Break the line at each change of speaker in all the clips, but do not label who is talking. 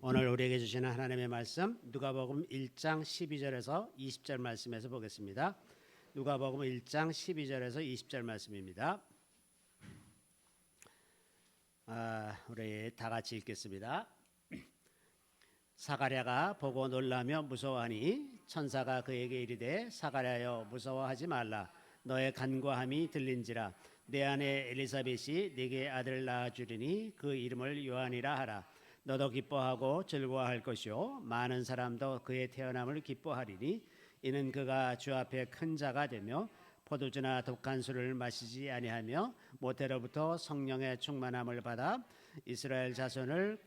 오늘 우리에게 주시는 하나님의 말씀 누가복음 1장 12절에서 20절 말씀에서 보겠습니다. 누가복음 1장 12절에서 20절 말씀입니다. 우리 다 같이 읽겠습니다. 사가랴가 보고 놀라며 무서워하니 천사가 그에게 이르되 사가랴여 무서워하지 말라. 너의 간구함이 들린지라. 내 아내 엘리사벳이 네게 아들을 낳아주리니 그 이름을 요한이라 하라. 너도 기뻐하고 즐거워할 것이요 많은 사람도 그의 태어남을 기뻐하리니 이는 그가 주 앞에 큰 자가 되며 포도주나 독한 술을 마시지 아니하며 모태로부터 성령의 충만함을 받아 이스라엘 자손을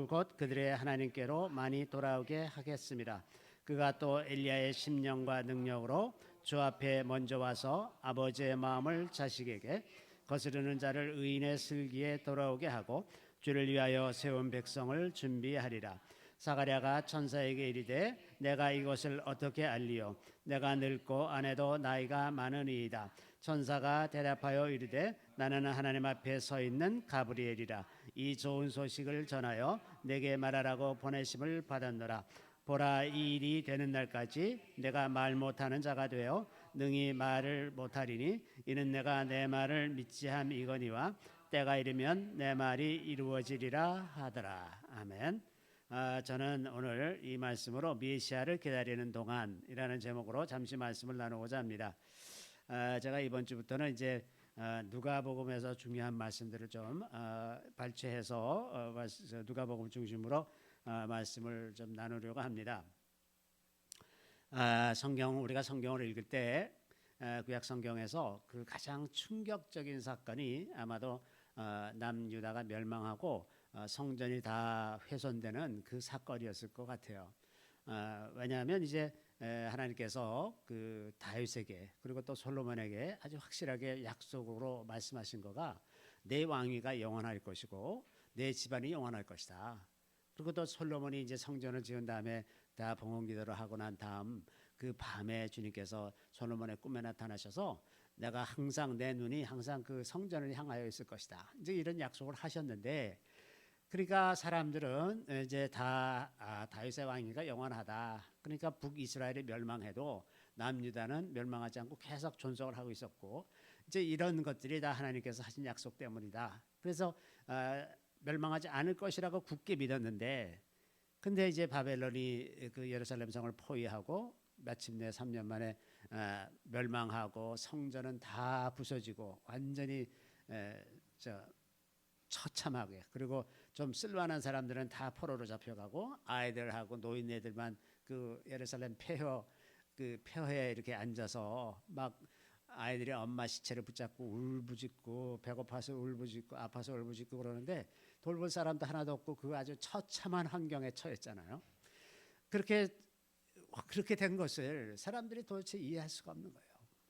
곧 그들의 하나님께로 많이 돌아오게 하겠습니다. 그가 또 엘리야의 심령과 능력으로 주 앞에 먼저 와서 아버지의 마음을 자식에게 거스르는 자를 의인의 슬기에 돌아오게 하고 주를 위하여 세운 백성을 준비하리라. 사가랴가 천사에게 이르되 내가 이것을 어떻게 알리요? 내가 늙고 아내도 나이가 많으니이다. 천사가 대답하여 이르되 나는 하나님 앞에 서 있는 가브리엘이라. 이 좋은 소식을 전하여 내게 말하라고 보내심을 받았노라. 보라, 이 일이 되는 날까지 내가 말 못하는 자가 되어 능히 말을 못하리니 이는 내가 내 말을 믿지 함이거니와 때가 이르면 내 말이 이루어지리라 하더라. 아멘. 저는 오늘 이 말씀으로 메시아를 기다리는 동안이라는 제목으로 잠시 말씀을 나누고자 합니다. 제가 이번 주부터는 이제 누가복음에서 중요한 말씀들을 좀 발췌해서 누가복음 중심으로 말씀을 좀 나누려고 합니다. 우리가 성경을 읽을 때 구약 성경에서 그 가장 충격적인 사건이 아마도 남유다가 멸망하고 성전이 다 훼손되는 그 사건이었을 것 같아요. 왜냐하면 이제 하나님께서 그 다윗에게 그리고 또 솔로몬에게 아주 확실하게 약속으로 말씀하신 거가 내 왕위가 영원할 것이고 내 집안이 영원할 것이다. 그리고 또 솔로몬이 이제 성전을 지은 다음에 다 봉헌기도를 하고 난 다음 그 밤에 주님께서 솔로몬의 꿈에 나타나셔서 내가 항상 내 눈이 항상 그 성전을 향하여 있을 것이다. 이제 이런 약속을 하셨는데, 그러니까 사람들은 이제 다 다윗의 왕위가 영원하다. 그러니까 북이스라엘이 멸망해도 남유다는 멸망하지 않고 계속 존속을 하고 있었고, 이제 이런 것들이 다 하나님께서 하신 약속 때문이다. 그래서 멸망하지 않을 것이라고 굳게 믿었는데, 근데 이제 바벨론이 그 예루살렘 성을 포위하고 마침내 3년 만에 멸망하고 성전은 다 부서지고 완전히 처참하게, 그리고 좀 쓸만한 사람들은 다 포로로 잡혀가고 아이들하고 노인네들만 그 예루살렘 폐허에 이렇게 앉아서 막 아이들이 엄마 시체를 붙잡고 울부짖고 배고파서 울부짖고 아파서 울부짖고 그러는데 돌볼 사람도 하나도 없고 그 아주 처참한 환경에 처했잖아요. 그렇게 된 것을 사람들이 도대체 이해할 수가 없는 거예요.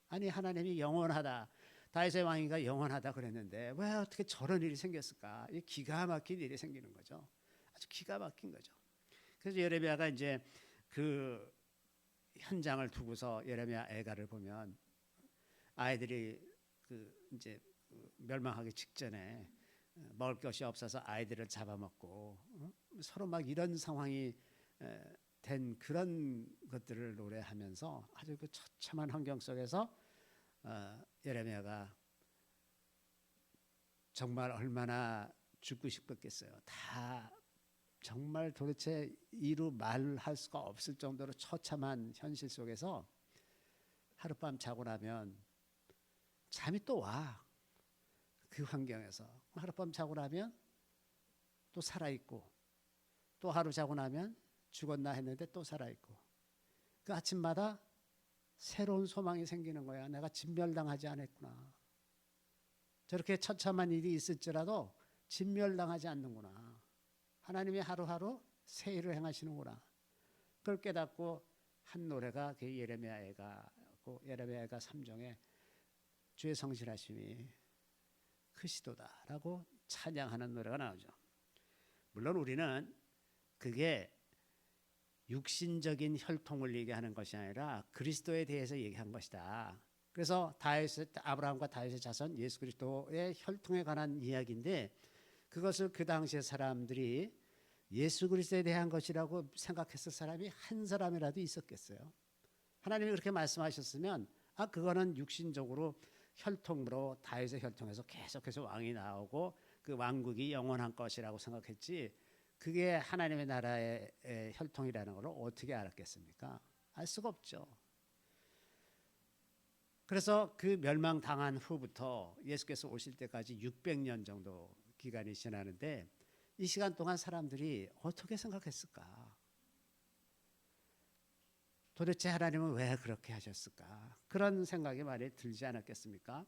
아니, 하나님이 영원하다, 다윗의 왕위가 영원하다 그랬는데 왜 어떻게 저런 일이 생겼을까? 이 기가 막힌 일이 생기는 거죠. 아주 기가 막힌 거죠. 그래서 예레미야가 이제 그 현장을 두고서 예레미야 애가를 보면 아이들이 이제 멸망하기 직전에 먹을 것이 없어서 아이들을 잡아먹고 서로 막 이런 상황이 된 그런 것들을 노래하면서 아주 그 처참한 환경 속에서 예레미야가 정말 얼마나 죽고 싶었겠어요. 다 정말 도대체 이루 말할 수가 없을 정도로 처참한 현실 속에서 하룻밤 자고 나면 잠이 또 와. 그 환경에서 하룻밤 자고 나면 또 살아있고, 또 하루 자고 나면 죽었나 했는데 또 살아있고, 그 아침마다 새로운 소망이 생기는 거야. 내가 진멸당하지 않았구나. 저렇게 처참한 일이 있을지라도 진멸당하지 않는구나. 하나님이 하루하루 새 일을 행하시는구나. 그걸 깨닫고 한 노래가 그 예레미야가 3장에 주의 성실하심이 크시도다라고 찬양하는 노래가 나오죠. 물론 우리는 그게 육신적인 혈통을 얘기하는 것이 아니라 그리스도에 대해서 얘기한 것이다. 그래서 아브라함과 다윗의 자손 예수 그리스도의 혈통에 관한 이야기인데, 그것을 그 당시의 사람들이 예수 그리스도에 대한 것이라고 생각했을 사람이 한 사람이라도 있었겠어요? 하나님이 그렇게 말씀하셨으면 그거는 육신적으로 혈통으로 다윗의 혈통에서 계속해서 왕이 나오고 그 왕국이 영원한 것이라고 생각했지, 그게 하나님의 나라의 혈통이라는 걸 어떻게 알았겠습니까? 알 수가 없죠. 그래서 그 멸망당한 후부터 예수께서 오실 때까지 600년 정도 기간이 지나는데, 이 시간 동안 사람들이 어떻게 생각했을까? 도대체 하나님은 왜 그렇게 하셨을까? 그런 생각이 많이 들지 않았겠습니까?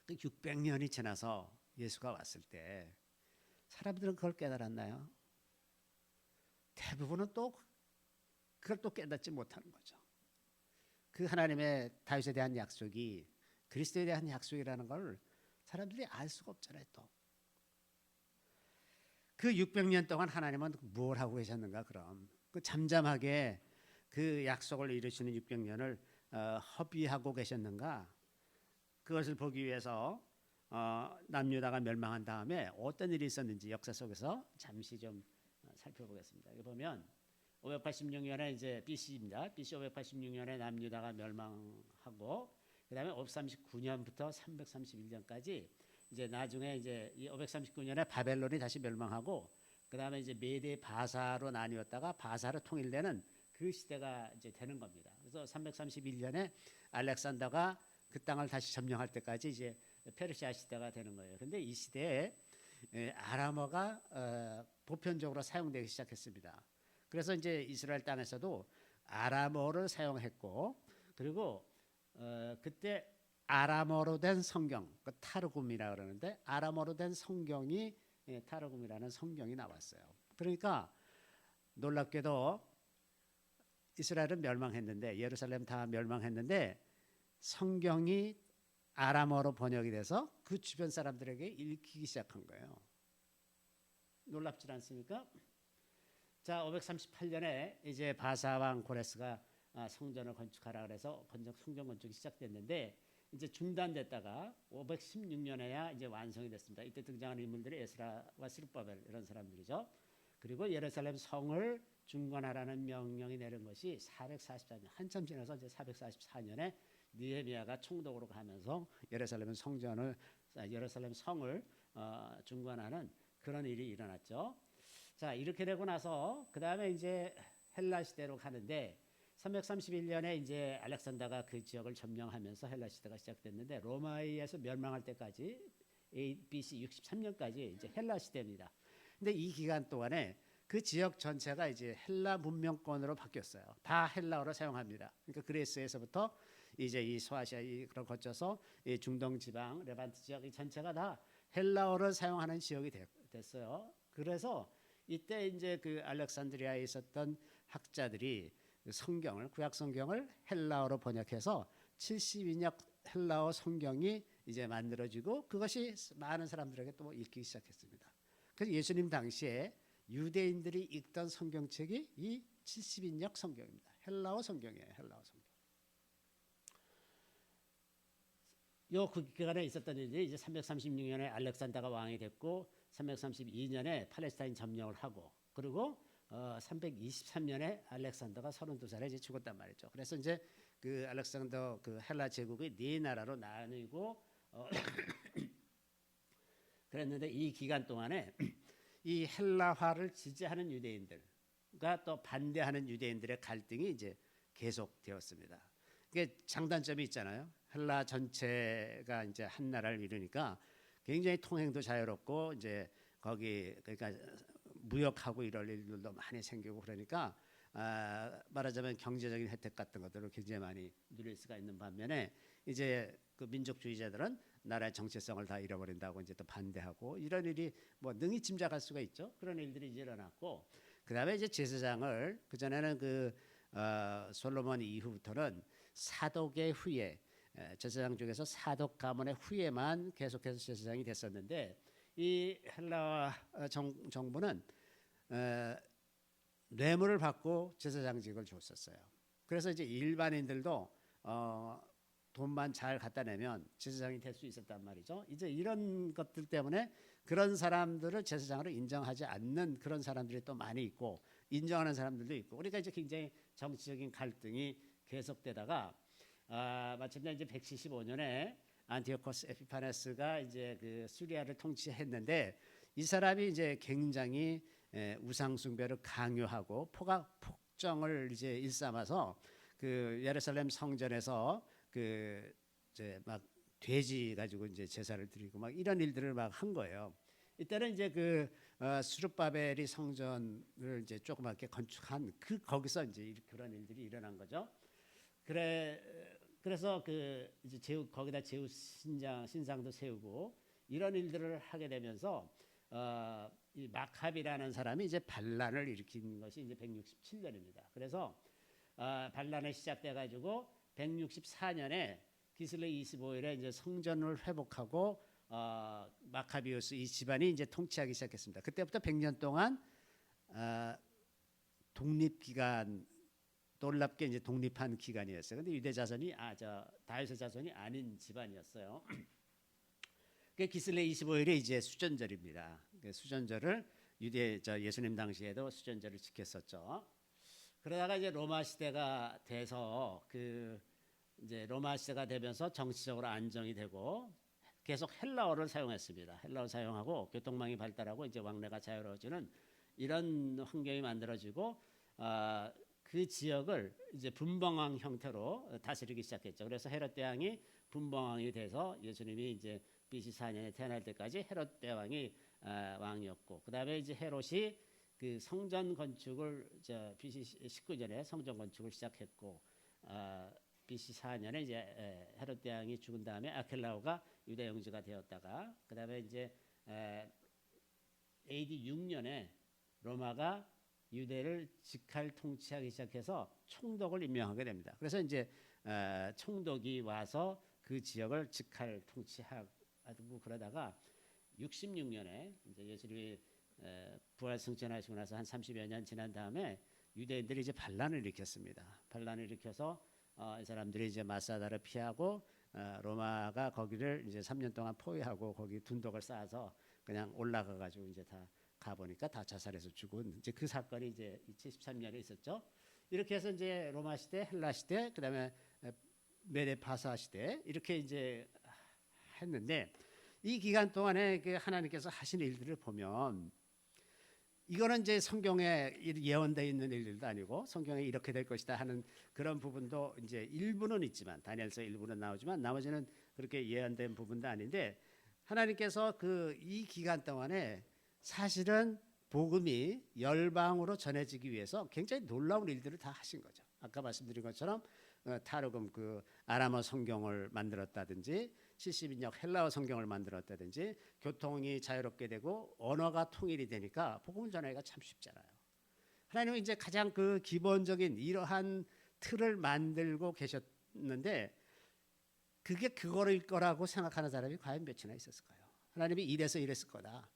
그 600년이 지나서 예수가 왔을 때 사람들은 그걸 깨달았나요? 대부분은 또 그걸 또 깨닫지 못하는 거죠. 그 하나님의 다윗에 대한 약속이 그리스도에 대한 약속이라는 걸 사람들이 알 수가 없잖아요. 또 그 600년 동안 하나님은 뭘 하고 계셨는가? 그럼 그 잠잠하게 그 약속을 이루시는 600년을 허비하고 계셨는가? 그것을 보기 위해서 남유다가 멸망한 다음에 어떤 일이 있었는지 역사 속에서 잠시 좀 살펴보겠습니다. 여기 보면 586년에 이제 BC입니다. BC 586년에 남유다가 멸망하고, 그다음에 539년부터 331년까지 이제 나중에 이제 이 539년에 바벨론이 다시 멸망하고, 그다음에 이제 메대 바사로 나뉘었다가 바사로 통일되는 그 시대가 이제 되는 겁니다. 그래서 331년에 알렉산더가 그 땅을 다시 점령할 때까지 이제 페르시아 시대가 되는 거예요. 근데 이 시대에 아람어가 보편적으로 사용되기 시작했습니다. 그래서 이제 이스라엘 땅에서도 아람어를 사용했고, 그리고 그때 아람어로 된 성경, 그 타르굼이라 그러는데, 아람어로 된 성경이 타르굼이라는 성경이 나왔어요. 그러니까 놀랍게도 이스라엘은 멸망했는데, 예루살렘 다 멸망했는데 성경이 아람어로 번역이 돼서 그 주변 사람들에게 읽히기 시작한 거예요. 놀랍지 않습니까? 자, 538년에 이제 바사 왕 고레스가 성전을 건축하라 그래서 성전 건축이 시작됐는데, 이제 중단됐다가 516년에야 이제 완성이 됐습니다. 이때 등장하는 인물들이 에스라와 스룹바벨 이런 사람들이죠. 그리고 예루살렘 성을 중건하라는 명령이 내린 것이 444년, 한참 지나서 이제 444년에 느헤미야가 총독으로 가면서 예루살렘 성을 중건하는 그런 일이 일어났죠. 자, 이렇게 되고 나서 그 다음에 이제 헬라 시대로 가는데, 331년에 이제 알렉산더가 그 지역을 점령하면서 헬라 시대가 시작됐는데, 로마에서 멸망할 때까지 BC 63년까지 이제 헬라 시대입니다. 근데 이 기간 동안에 그 지역 전체가 이제 헬라 문명권으로 바뀌었어요. 다 헬라어로 사용합니다. 그러니까 그리스에서부터 이제 이 소아시아 그런 거쳐서 이 중동 지방, 레반트 지역 이 전체가 다 헬라어를 사용하는 지역이 됐어요. 그래서 이때 이제 그 알렉산드리아에 있었던 학자들이 성경을, 구약 성경을 헬라어로 번역해서 72년 헬라어 성경이 이제 만들어지고, 그것이 많은 사람들에게 또 읽기 시작했습니다. 그래서 예수님 당시에 유대인들이 읽던 성경책이 이 72년 성경입니다. 헬라어 성경이에요. 헬라어 성경. 요 그 기간에 있었던 일이 이제 336년에 알렉산더가 왕이 됐고, 332년에 팔레스타인 점령을 하고, 그리고 323년에 알렉산더가 32살에 이제 죽었단 말이죠. 그래서 이제 그 알렉산더 그 헬라 제국이 네 나라로 나뉘고 그랬는데, 이 기간 동안에 이 헬라화를 지지하는 유대인들과 또 반대하는 유대인들의 갈등이 이제 계속되었습니다. 이게 장단점이 있잖아요. 헬라 전체가 이제 한 나라를 이루니까 굉장히 통행도 자유롭고, 이제 거기 그러니까 무역하고 이럴 일들도 많이 생기고, 그러니까 말하자면 경제적인 혜택 같은 것들을 굉장히 많이 누릴 수가 있는 반면에, 이제 그 민족주의자들은 나라의 정체성을 다 잃어버린다고 이제 또 반대하고, 이런 일이 뭐 능히 짐작할 수가 있죠. 그런 일들이 이제 일어났고, 그다음에 이제 제사장을, 그 전에는 그 솔로몬 이후부터는 사독의 후예, 제사장 중에서 사독 가문의 후예만 계속해서 제사장이 됐었는데, 이 헬라 정부는 뇌물을 받고 제사장직을 줬었어요. 그래서 이제 일반인들도 돈만 잘 갖다 내면 제사장이 될 수 있었단 말이죠. 이제 이런 것들 때문에 그런 사람들을 제사장으로 인정하지 않는 그런 사람들이 또 많이 있고 인정하는 사람들도 있고 그러니까 이제 굉장히 정치적인 갈등이 계속되다가 마침내 이제 175년에 안티오코스 에피파네스가 이제 그 수리아를 통치했는데 이 사람이 이제 굉장히 우상 숭배를 강요하고 폭정을 이제 일삼아서 그 예루살렘 성전에서 그 이제 막 돼지 가지고 이제 제사를 드리고 막 이런 일들을 막 한 거예요. 이때는 이제 그 스룹바벨이 성전을 이제 조그맣게 건축한 그 거기서 이제 그런 일들이 일어난 거죠. 그래서 그 이제 거기다 제우스 신상도 세우고 이런 일들을 하게 되면서 이 마카비라는 사람이 이제 반란을 일으킨 것이 이제 167년입니다. 그래서 반란이 시작돼 가지고 164년에 기슬레 25일에 이제 성전을 회복하고 마카비우스 이 집안이 이제 통치하기 시작했습니다. 그때부터 100년 동안 독립 기간 놀랍게 이제 독립한 기간이었어요. 근데 유대 자손이 다윗의 자손이 아닌 집안이었어요. 그 기슬레 25일이 이제 수전절입니다. 그 수전절을 예수님 당시에도 수전절을 지켰었죠. 그러다가 이제 로마 시대가 돼서 이제 로마 시대가 되면서 정치적으로 안정이 되고 계속 헬라어를 사용했습니다. 헬라어 사용하고 교통망이 발달하고 이제 왕래가 자유로워지는 이런 환경이 만들어지고 그 지역을 이제 분봉왕 형태로 다스리기 시작했죠. 그래서 헤롯 대왕이 분봉왕이 돼서 예수님이 이제 BC 4년에 태어날 때까지 헤롯 대왕이 왕이었고, 그다음에 이제 헤롯이 그 성전 건축을 BC 19년에 성전 건축을 시작했고, BC 4년에 이제 헤롯 대왕이 죽은 다음에 아켈라오가 유대 영주가 되었다가, 그다음에 이제 AD 6년에 로마가 유대를 직할 통치하기 시작해서 총독을 임명하게 됩니다. 그래서 이제 총독이 와서 그 지역을 직할 통치하고 그러다가 66년에 이제 예수님이 부활 승천하시고 나서 한 30여 년 지난 다음에 유대인들이 이제 반란을 일으켰습니다. 반란을 일으켜서 이 사람들이 이제 마사다를 피하고 로마가 거기를 이제 3년 동안 포위하고 거기 둔덕을 쌓아서 그냥 올라가 가지고 이제 다 가보니까 다 자살해서 죽은 이제 그 사건이 이제 73년에 있었죠. 이렇게 해서 이제 로마 시대, 헬라 시대, 그다음에 메데파사 시대 이렇게 이제 했는데, 이 기간 동안에 그 하나님께서 하신 일들을 보면 이거는 이제 성경에 예언되어 있는 일들도 아니고 성경에 이렇게 될 것이다 하는 그런 부분도 이제 일부는 있지만, 다니엘서 일부는 나오지만 나머지는 그렇게 예언된 부분도 아닌데, 하나님께서 이 기간 동안에 사실은 복음이 열방으로 전해지기 위해서 굉장히 놀라운 일들을 다 하신 거죠. 아까 말씀드린 것처럼 타르금 그 아람어 성경을 만들었다든지 70인역 헬라어 성경을 만들었다든지 교통이 자유롭게 되고 언어가 통일이 되니까 복음 전하기가 참 쉽잖아요. 하나님은 이제 가장 그 기본적인 이러한 틀을 만들고 계셨는데, 그게 그거일 거라고 생각하는 사람이 과연 몇이나 있었을까요? 하나님이 이래서 이랬을 거다,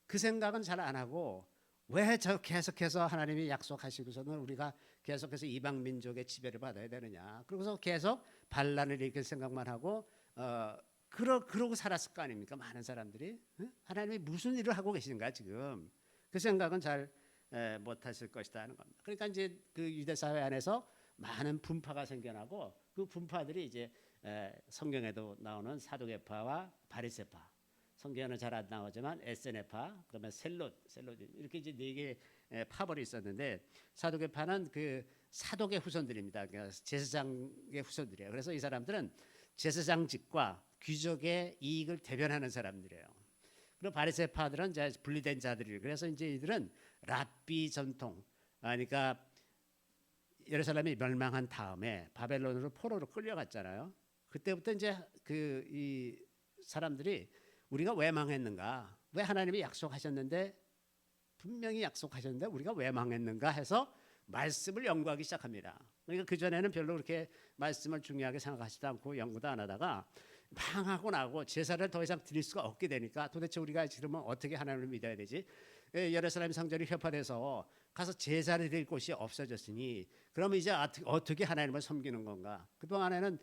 그 생각은 잘 안 하고, 왜 계속해서 하나님이 약속하시고서는 우리가 계속해서 이방 민족의 지배를 받아야 되느냐, 그러고서 계속 반란을 일으킬 생각만 하고 그러고 살았을 거 아닙니까? 많은 사람들이. 하나님이 무슨 일을 하고 계신가 지금, 그 생각은 잘 못하실 것이다 하는 겁니다. 그러니까 이제 그 유대 사회 안에서 많은 분파가 생겨나고, 그 분파들이 이제 성경에도 나오는 사두개파와 바리새파, 성경에는 잘 안 나오지만 에세네파, 그다음에 셀롯 이렇게 이제 네 개의 파벌이 있었는데, 사두개파는 그 사독의 후손들입니다. 그러니까 제사장의 후손들이에요. 그래서 이 사람들은 제사장직과 귀족의 이익을 대변하는 사람들이에요. 그리고 바리새파들은 이제 분리된 자들이에요. 그래서 이제 이들은 랍비 전통, 그러니까 예루살렘이 멸망한 다음에 바벨론으로 포로로 끌려갔잖아요. 그때부터 이제 이 사람들이 우리가 왜 망했는가, 왜 하나님이 약속하셨는데, 분명히 약속하셨는데 우리가 왜 망했는가 해서 말씀을 연구하기 시작합니다. 그러니까 그전에는 별로 그렇게 말씀을 중요하게 생각하지도 않고 연구도 안 하다가 망하고 나고 제사를 더 이상 드릴 수가 없게 되니까, 도대체 우리가 지금은 어떻게 하나님을 믿어야 되지? 예루살렘 성전이 회파돼서 가서 제사를 드릴 곳이 없어졌으니 그러면 이제 어떻게 하나님을 섬기는 건가? 그동안에는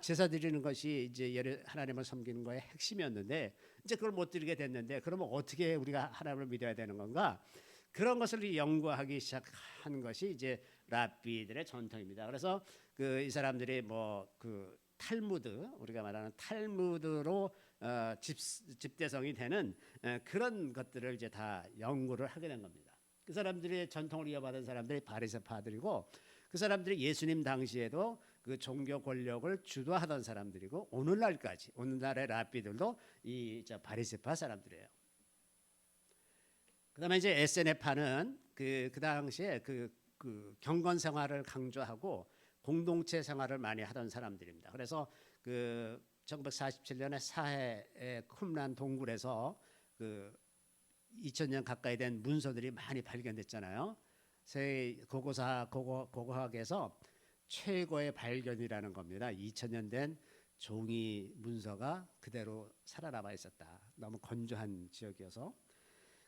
제사 드리는 것이 이제 하나님을 섬기는 거의 핵심이었는데 이제 그걸 못 드리게 됐는데 그러면 어떻게 우리가 하나님을 믿어야 되는 건가? 그런 것을 연구하기 시작한 것이 이제 랍비들의 전통입니다. 그래서 이 사람들이 그 탈무드, 우리가 말하는 탈무드로 집대성이 되는 그런 것들을 이제 다 연구를 하게 된 겁니다. 그 사람들의 전통을 이어받은 사람들이 바리새파들이고 그 사람들이 예수님 당시에도 그 종교 권력을 주도하던 사람들이고 오늘날의 랍비들도 이 바리새파 사람들이에요. 그다음에 이제 에세네파는 그 당시에 그 경건 생활을 강조하고 공동체 생활을 많이 하던 사람들입니다. 그래서 그 1947년에 사해의 쿰란 동굴에서 2000년 가까이 된 문서들이 많이 발견됐잖아요. 세계 고고학에서 최고의 발견이라는 겁니다. 2000년 된 종이 문서가 그대로 살아남아 있었다. 너무 건조한 지역이어서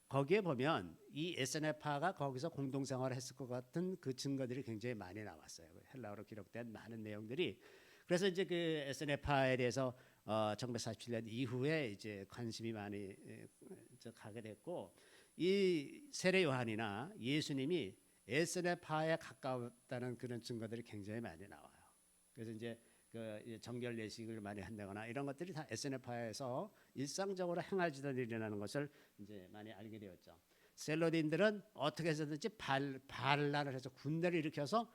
거기에 보면 이 에세네파가 거기서 공동생활을 했을 것 같은 그 증거들이 굉장히 많이 나왔어요. 헬라어로 기록된 많은 내용들이. 그래서 이제 그 에세네파에 대해서 1947년 이후에 이제 관심이 많이 가게 됐고 이 세례 요한이나 예수님이 에세네파에 가까웠다는 그런 증거들이 굉장히 많이 나와요. 그래서 이제 정결 예식을 많이 한다거나 이런 것들이 다 에세네파에서 일상적으로 행하시던 일이라는 것을 이제 많이 알게 되었죠. 셀로딘들은 어떻게 해서든지 반란을 해서 군대를 일으켜서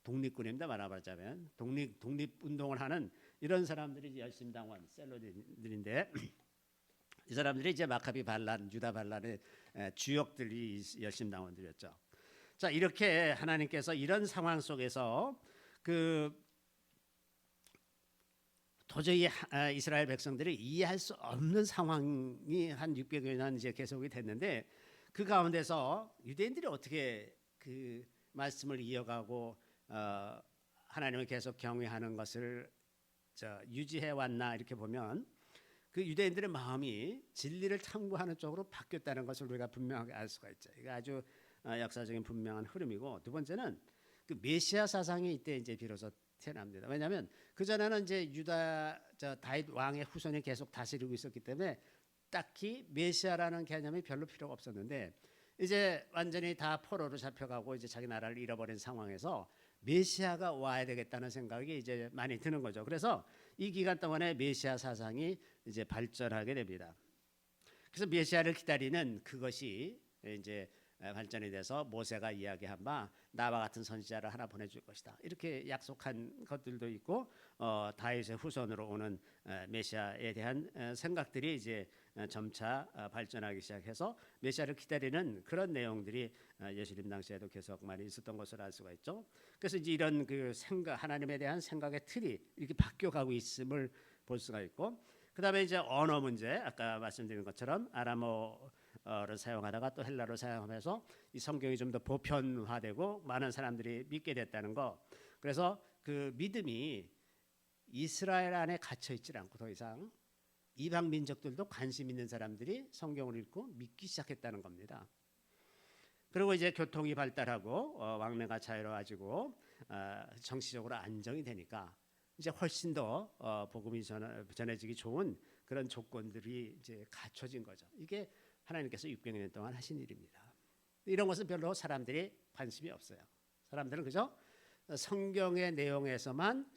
독립군입니다. 말하자면 독립운동을 하는 이런 사람들이 열심당원 셀로딘들인데 이 사람들이 이제 마카비 반란, 유다 반란의 주역들이 열심당원들이었죠. 자, 이렇게 하나님께서 이런 상황 속에서 도저히 이스라엘 백성들이 이해할 수 없는 상황이 한 600여 년 이제 계속이 됐는데 그 가운데서 유대인들이 어떻게 그 말씀을 이어가고 하나님을 계속 경외하는 것을 유지해 왔나 이렇게 보면 그 유대인들의 마음이 진리를 탐구하는 쪽으로 바뀌었다는 것을 우리가 분명하게 알 수가 있죠. 이게 아주 역사적인 분명한 흐름이고 두 번째는 그 메시아 사상이 이때 이제 비로소 태어납니다. 왜냐하면 그 전에는 이제 다윗 왕의 후손이 계속 다스리고 있었기 때문에 딱히 메시아라는 개념이 별로 필요가 없었는데 이제 완전히 다 포로로 잡혀가고 이제 자기 나라를 잃어버린 상황에서 메시아가 와야 되겠다는 생각이 이제 많이 드는 거죠. 그래서 이 기간 동안에 메시아 사상이 이제 발전하게 됩니다. 그래서 메시아를 기다리는 그것이 이제 발전이 돼서 모세가 이야기한 바 나와 같은 선지자를 하나 보내줄 것이다. 이렇게 약속한 것들도 있고 다윗의 후손으로 오는 메시아에 대한 생각들이 이제 점차 발전하기 시작해서 메시아를 기다리는 그런 내용들이 예수님 당시에도 계속 많이 있었던 것을 알 수가 있죠. 그래서 이제 이런 그 생각 하나님에 대한 생각의 틀이 이렇게 바뀌어가고 있음을 볼 수가 있고 그다음에 이제 언어 문제 아까 말씀드린 것처럼 아람어를 사용하다가 또 헬라어를 사용하면서 이 성경이 좀 더 보편화되고 많은 사람들이 믿게 됐다는 거. 그래서 그 믿음이 이스라엘 안에 갇혀 있지 않고 더 이상 이방 민족들도 관심 있는 사람들이 성경을 읽고 믿기 시작했다는 겁니다. 그리고 이제 교통이 발달하고 왕래가 자유로워지고 정치적으로 안정이 되니까 이제 훨씬 더 복음이 전해지기 좋은 그런 조건들이 이제 갖춰진 거죠. 이게 하나님께서 600년 동안 하신 일입니다. 이런 것은 별로 사람들이 관심이 없어요. 사람들은 그저 성경의 내용에서만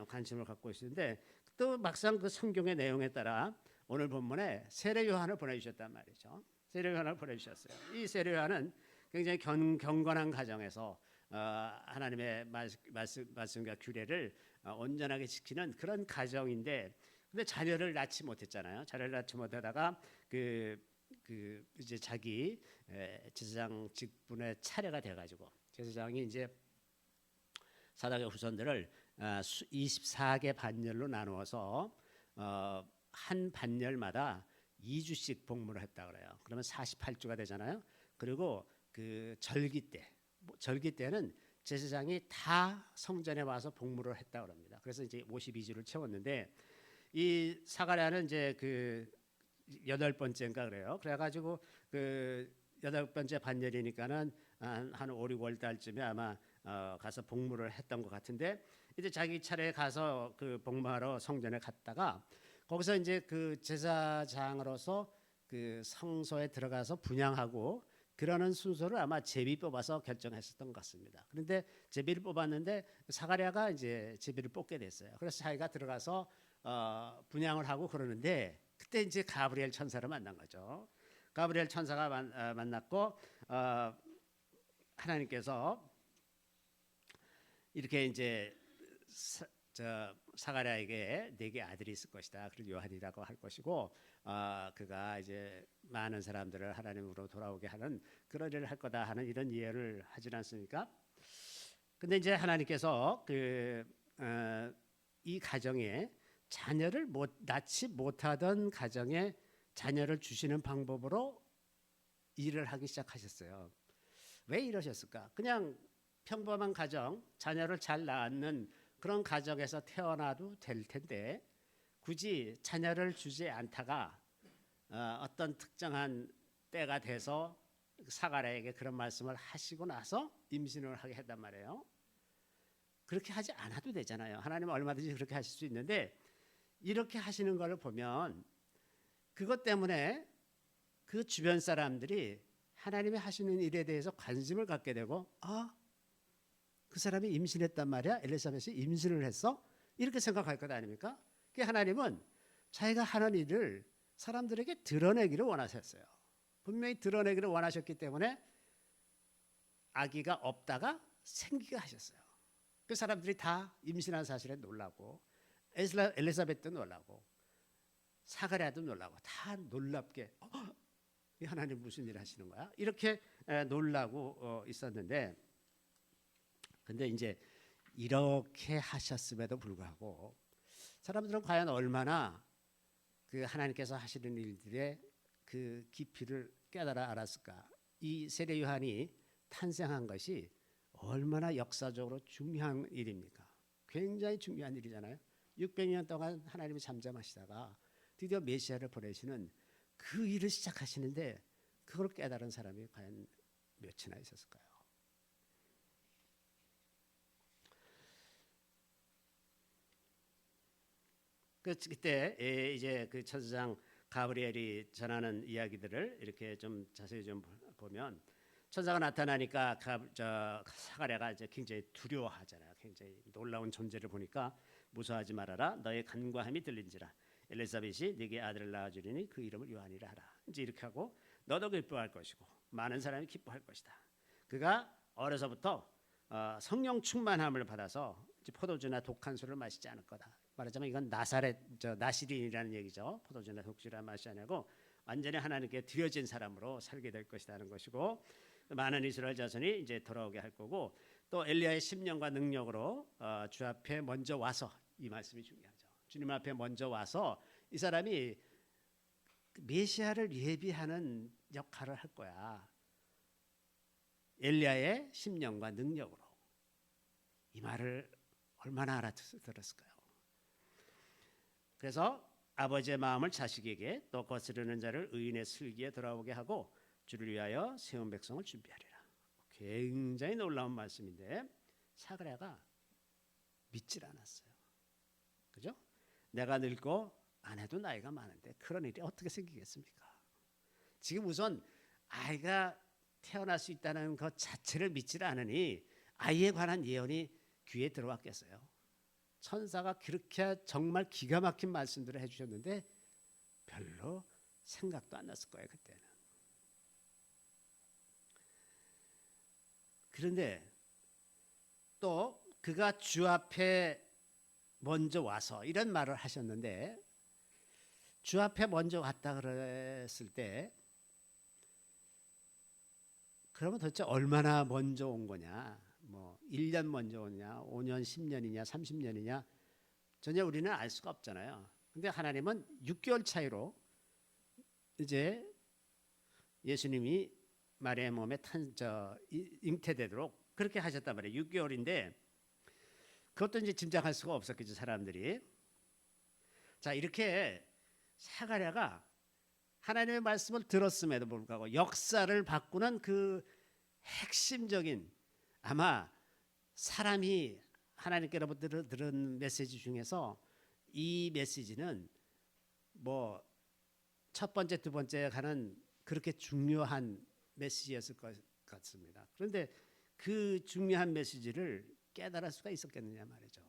관심을 갖고 있는데 또 막상 그 성경의 내용에 따라 오늘 본문에 세례 요한을 보내주셨단 말이죠. 세례 요한을 보내주셨어요. 이 세례 요한은 굉장히 경건한 가정에서 하나님의 말씀과 규례를 온전하게 지키는 그런 가정인데, 근데 자녀를 낳지 못했잖아요. 자녀를 낳지 못하다가 이제 자기 제사장 직분의 차례가 돼가지고 제사장이 이제 사독의 후손들을 24개 반열로 나누어서 한 반열마다 2주씩 복무를 했다 그래요. 그러면 48주가 되잖아요. 그리고 그 절기 때는 제사장이 다 성전에 와서 복무를 했다 그럽니다. 그래서 이제 52주를 채웠는데 이 사가랴는 이제 여덟 번째인가 그래요. 그래가지고 그 여덟 번째 반열이니까는 한 5, 6월 달쯤에 아마 가서 복무를 했던 것 같은데 이제 자기 차례에 가서 그 복무하러 성전에 갔다가 거기서 이제 그 제사장으로서 그 성소에 들어가서 분향하고 그러는 순서를 아마 제비 뽑아서 결정했었던 것 같습니다. 그런데 제비를 뽑았는데 사가랴가 이제 제비를 뽑게 됐어요. 그래서 자기가 들어가서 분향을 하고 그러는데 그때 이제 가브리엘 천사를 만난 거죠. 가브리엘 천사가 만났고 하나님께서 이렇게 이제 사가랴에게 네게 아들이 있을 것이다. 그리고 요한이라고 할 것이고 그가 이제 많은 사람들을 하나님으로 돌아오게 하는 그런 일을 할 거다 하는 이런 예언을 하지 않습니까? 근데 이제 하나님께서 이 가정에 자녀를 낳지 못하던 가정에 자녀를 주시는 방법으로 일을 하기 시작하셨어요. 왜 이러셨을까? 그냥 평범한 가정, 자녀를 잘 낳는 그런 가정에서 태어나도 될 텐데 굳이 자녀를 주지 않다가 어떤 특정한 때가 돼서 사가랴에게 그런 말씀을 하시고 나서 임신을 하게 했단 말이에요. 그렇게 하지 않아도 되잖아요. 하나님은 얼마든지 그렇게 하실 수 있는데 이렇게 하시는 걸 보면 그것 때문에 그 주변 사람들이 하나님이 하시는 일에 대해서 관심을 갖게 되고 그 사람이 임신했단 말이야. 엘리사벳이 임신을 했어? 이렇게 생각할 것 아닙니까? 그 하나님은 자기가 하는 일을 사람들에게 드러내기를 원하셨어요. 분명히 드러내기를 원하셨기 때문에 아기가 없다가 생기게 하셨어요. 그 사람들이 다 임신한 사실에 놀라고 엘리사벳도 놀라고 사가랴도 놀라고 다 놀랍게 이 하나님 무슨 일 하시는 거야? 이렇게 놀라고 있었는데 근데 이제 이렇게 하셨음에도 불구하고 사람들은 과연 얼마나 그 하나님께서 하시는 일들의 그 깊이를 깨달아 알았을까? 이 세례 요한이 탄생한 것이 얼마나 역사적으로 중요한 일입니까? 굉장히 중요한 일이잖아요. 600년 동안 하나님이 잠잠하시다가 드디어 메시아를 보내시는 그 일을 시작하시는데 그걸 깨달은 사람이 과연 몇이나 있었을까요? 그때 이제 그 천사장 가브리엘이 전하는 이야기들을 이렇게 좀 자세히 좀 보면 천사가 나타나니까 사가랴가 이제 굉장히 두려워하잖아요. 굉장히 놀라운 존재를 보니까 무서워하지 말아라. 너의 간과함이 들린지라. 엘리사벳이 네게 아들을 낳아주리니 그 이름을 요한이라 하라. 이제 이렇게 하고 너도 기뻐할 것이고 많은 사람이 기뻐할 것이다. 그가 어려서부터 성령 충만함을 받아서 포도주나 독한 술을 마시지 않을 거다. 말하자면 이건 나시린이라는 얘기죠. 포도주나 독주를 마시지 않고 완전히 하나님께 드려진 사람으로 살게 될 것이라는 것이고 많은 이스라엘 자손이 이제 돌아오게 할 거고 또 엘리야의 심령과 능력으로 주 앞에 먼저 와서 이 말씀이 중요하죠. 주님 앞에 먼저 와서 이 사람이 메시아를 예비하는 역할을 할 거야. 엘리야의 심령과 능력으로 이 말을 얼마나 알아들었을까요? 그래서 아버지의 마음을 자식에게 또 거스르는 자를 의인의 슬기에 돌아오게 하고 주를 위하여 세운 백성을 준비하리라. 굉장히 놀라운 말씀인데 사가랴가 믿질 않았어요. 그죠? 내가 늙고 아내도 나이가 많은데 그런 일이 어떻게 생기겠습니까? 지금 우선 아이가 태어날 수 있다는 것 자체를 믿질 않으니 아이에 관한 예언이 귀에 들어왔겠어요. 천사가 그렇게 정말 기가 막힌 말씀들을 해주셨는데 별로 생각도 안 났을 거예요. 그때는. 그런데 또 그가 주 앞에 먼저 와서 이런 말을 하셨는데 주 앞에 먼저 왔다 그랬을 때 그러면 도대체 얼마나 먼저 온 거냐? 뭐 1년 먼저 오냐, 5년, 10년이냐, 30년이냐 전혀 우리는 알 수가 없잖아요. 근데 하나님은 6개월 차이로 이제 예수님이 마리아의 몸에 잉태되도록 그렇게 하셨단 말이에요. 6개월인데 그것도 이제 짐작할 수가 없었겠죠, 사람들이. 자, 이렇게 사가랴가 하나님의 말씀을 들었음에도 불구하고 역사를 바꾸는 그 핵심적인, 아마 사람이 하나님께로부터 들은 메시지 중에서 이 메시지는 뭐 첫 번째, 두 번째 가는 그렇게 중요한 메시지였을 것 같습니다. 그런데 그 중요한 메시지를 깨달을 수가 있었겠느냐 말이죠.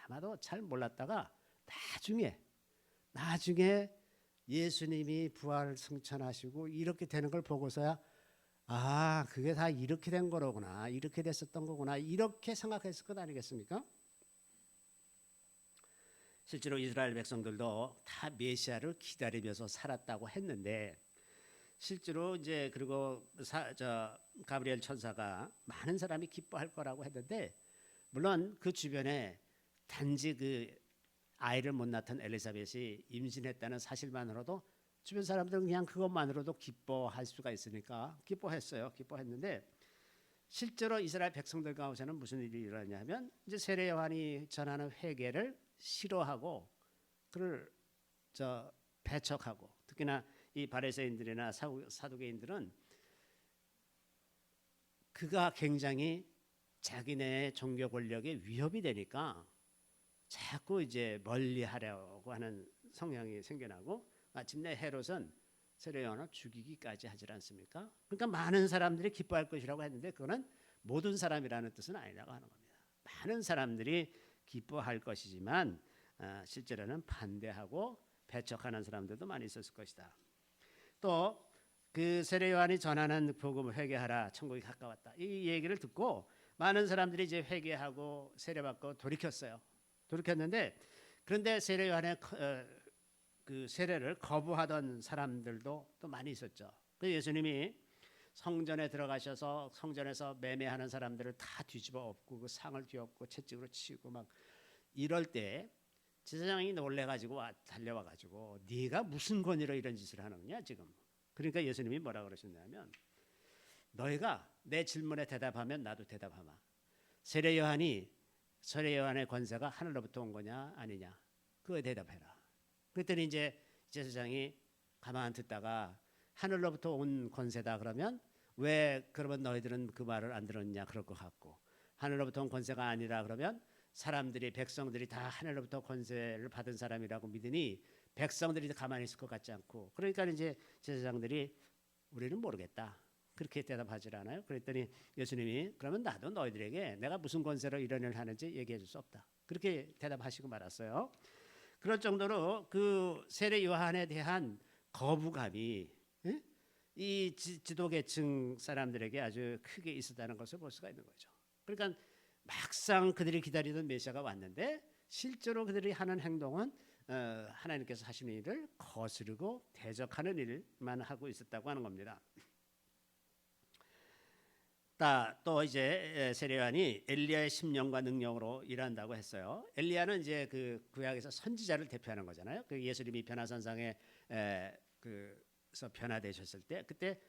아마도 잘 몰랐다가 나중에 예수님이 부활 승천하시고 이렇게 되는 걸 보고서야 아, 그게 다 이렇게 된 거로구나, 이렇게 됐었던 거구나, 이렇게 생각했을 것 아니겠습니까? 실제로 이스라엘 백성들도 다 메시아를 기다리면서 살았다고 했는데, 실제로 이제 그리고 가브리엘 천사가 많은 사람이 기뻐할 거라고 했는데, 물론 그 주변에 단지 그 아이를 못 낳던 엘리사벳이 임신했다는 사실만으로도 주변 사람들은 그냥 그것만으로도 기뻐할 수가 있으니까 기뻐했는데, 실제로 이스라엘 백성들 가운데는 무슨 일이 일어나냐면, 이제 세례 요한이 전하는 회개를 싫어하고 그를 배척하고, 특히나 이 바리새인들이나 사두개인들은 그가 굉장히 자기네 종교 권력에 위협이 되니까 자꾸 이제 멀리하려고 하는 성향이 생겨나고, 마침내 헤롯은 세례 요한을 죽이기까지 하지 않습니까? 그러니까 많은 사람들이 기뻐할 것이라고 했는데, 그거는 모든 사람이라는 뜻은 아니라고 하는 겁니다. 많은 사람들이 기뻐할 것이지만 실제로는 반대하고 배척하는 사람들도 많이 있었을 것이다. 또 그 세례 요한이 전하는 복음을 회개하라, 천국이 가까웠다, 이 얘기를 듣고 많은 사람들이 이제 회개하고 세례받고 돌이켰는데, 그런데 세례 요한의 그 세례를 거부하던 사람들도 또 많이 있었죠. 그 예수님이 성전에 들어가셔서 성전에서 매매하는 사람들을 다 뒤집어 엎고 그 상을 뒤엎고 채찍으로 치고 막 이럴 때 제사장이 놀래가지고 달려와가지고 네가 무슨 권위로 이런 짓을 하느냐 지금. 그러니까 예수님이 뭐라 그러셨냐면, 너희가 내 질문에 대답하면 나도 대답하마. 세례 요한의 권세가 하늘로부터 온 거냐 아니냐, 그거에 대답해라. 그랬더니 이제 제사장이 가만 듣다가 하늘로부터 온 권세다 그러면 왜 그러면 너희들은 그 말을 안 들었냐 그럴 것 같고, 하늘로부터 온 권세가 아니라 그러면 백성들이 다 하늘로부터 권세를 받은 사람이라고 믿으니 백성들이 가만히 있을 것 같지 않고, 그러니까 이제 제사장들이 우리는 모르겠다 그렇게 대답하지 않아요. 그랬더니 예수님이 그러면 나도 너희들에게 내가 무슨 권세로 이런 일을 하는지 얘기해 줄 수 없다 그렇게 대답하시고 말았어요. 그럴 정도로 그 세례 요한에 대한 거부감이 이 지도계층 사람들에게 아주 크게 있었다는 것을 볼 수가 있는 거죠. 그러니까 막상 그들이 기다리던 메시아가 왔는데 실제로 그들이 하는 행동은 하나님께서 하시는 일을 거스르고 대적하는 일만 하고 있었다고 하는 겁니다. 또 이제 세례 요한이 엘리야의 심령과 능력으로 일한다고 했어요. 엘리야는 이제 그 구약에서 선지자를 대표하는 거잖아요. 그 예수님이 변화산상에 그서 변화되셨을 때 그때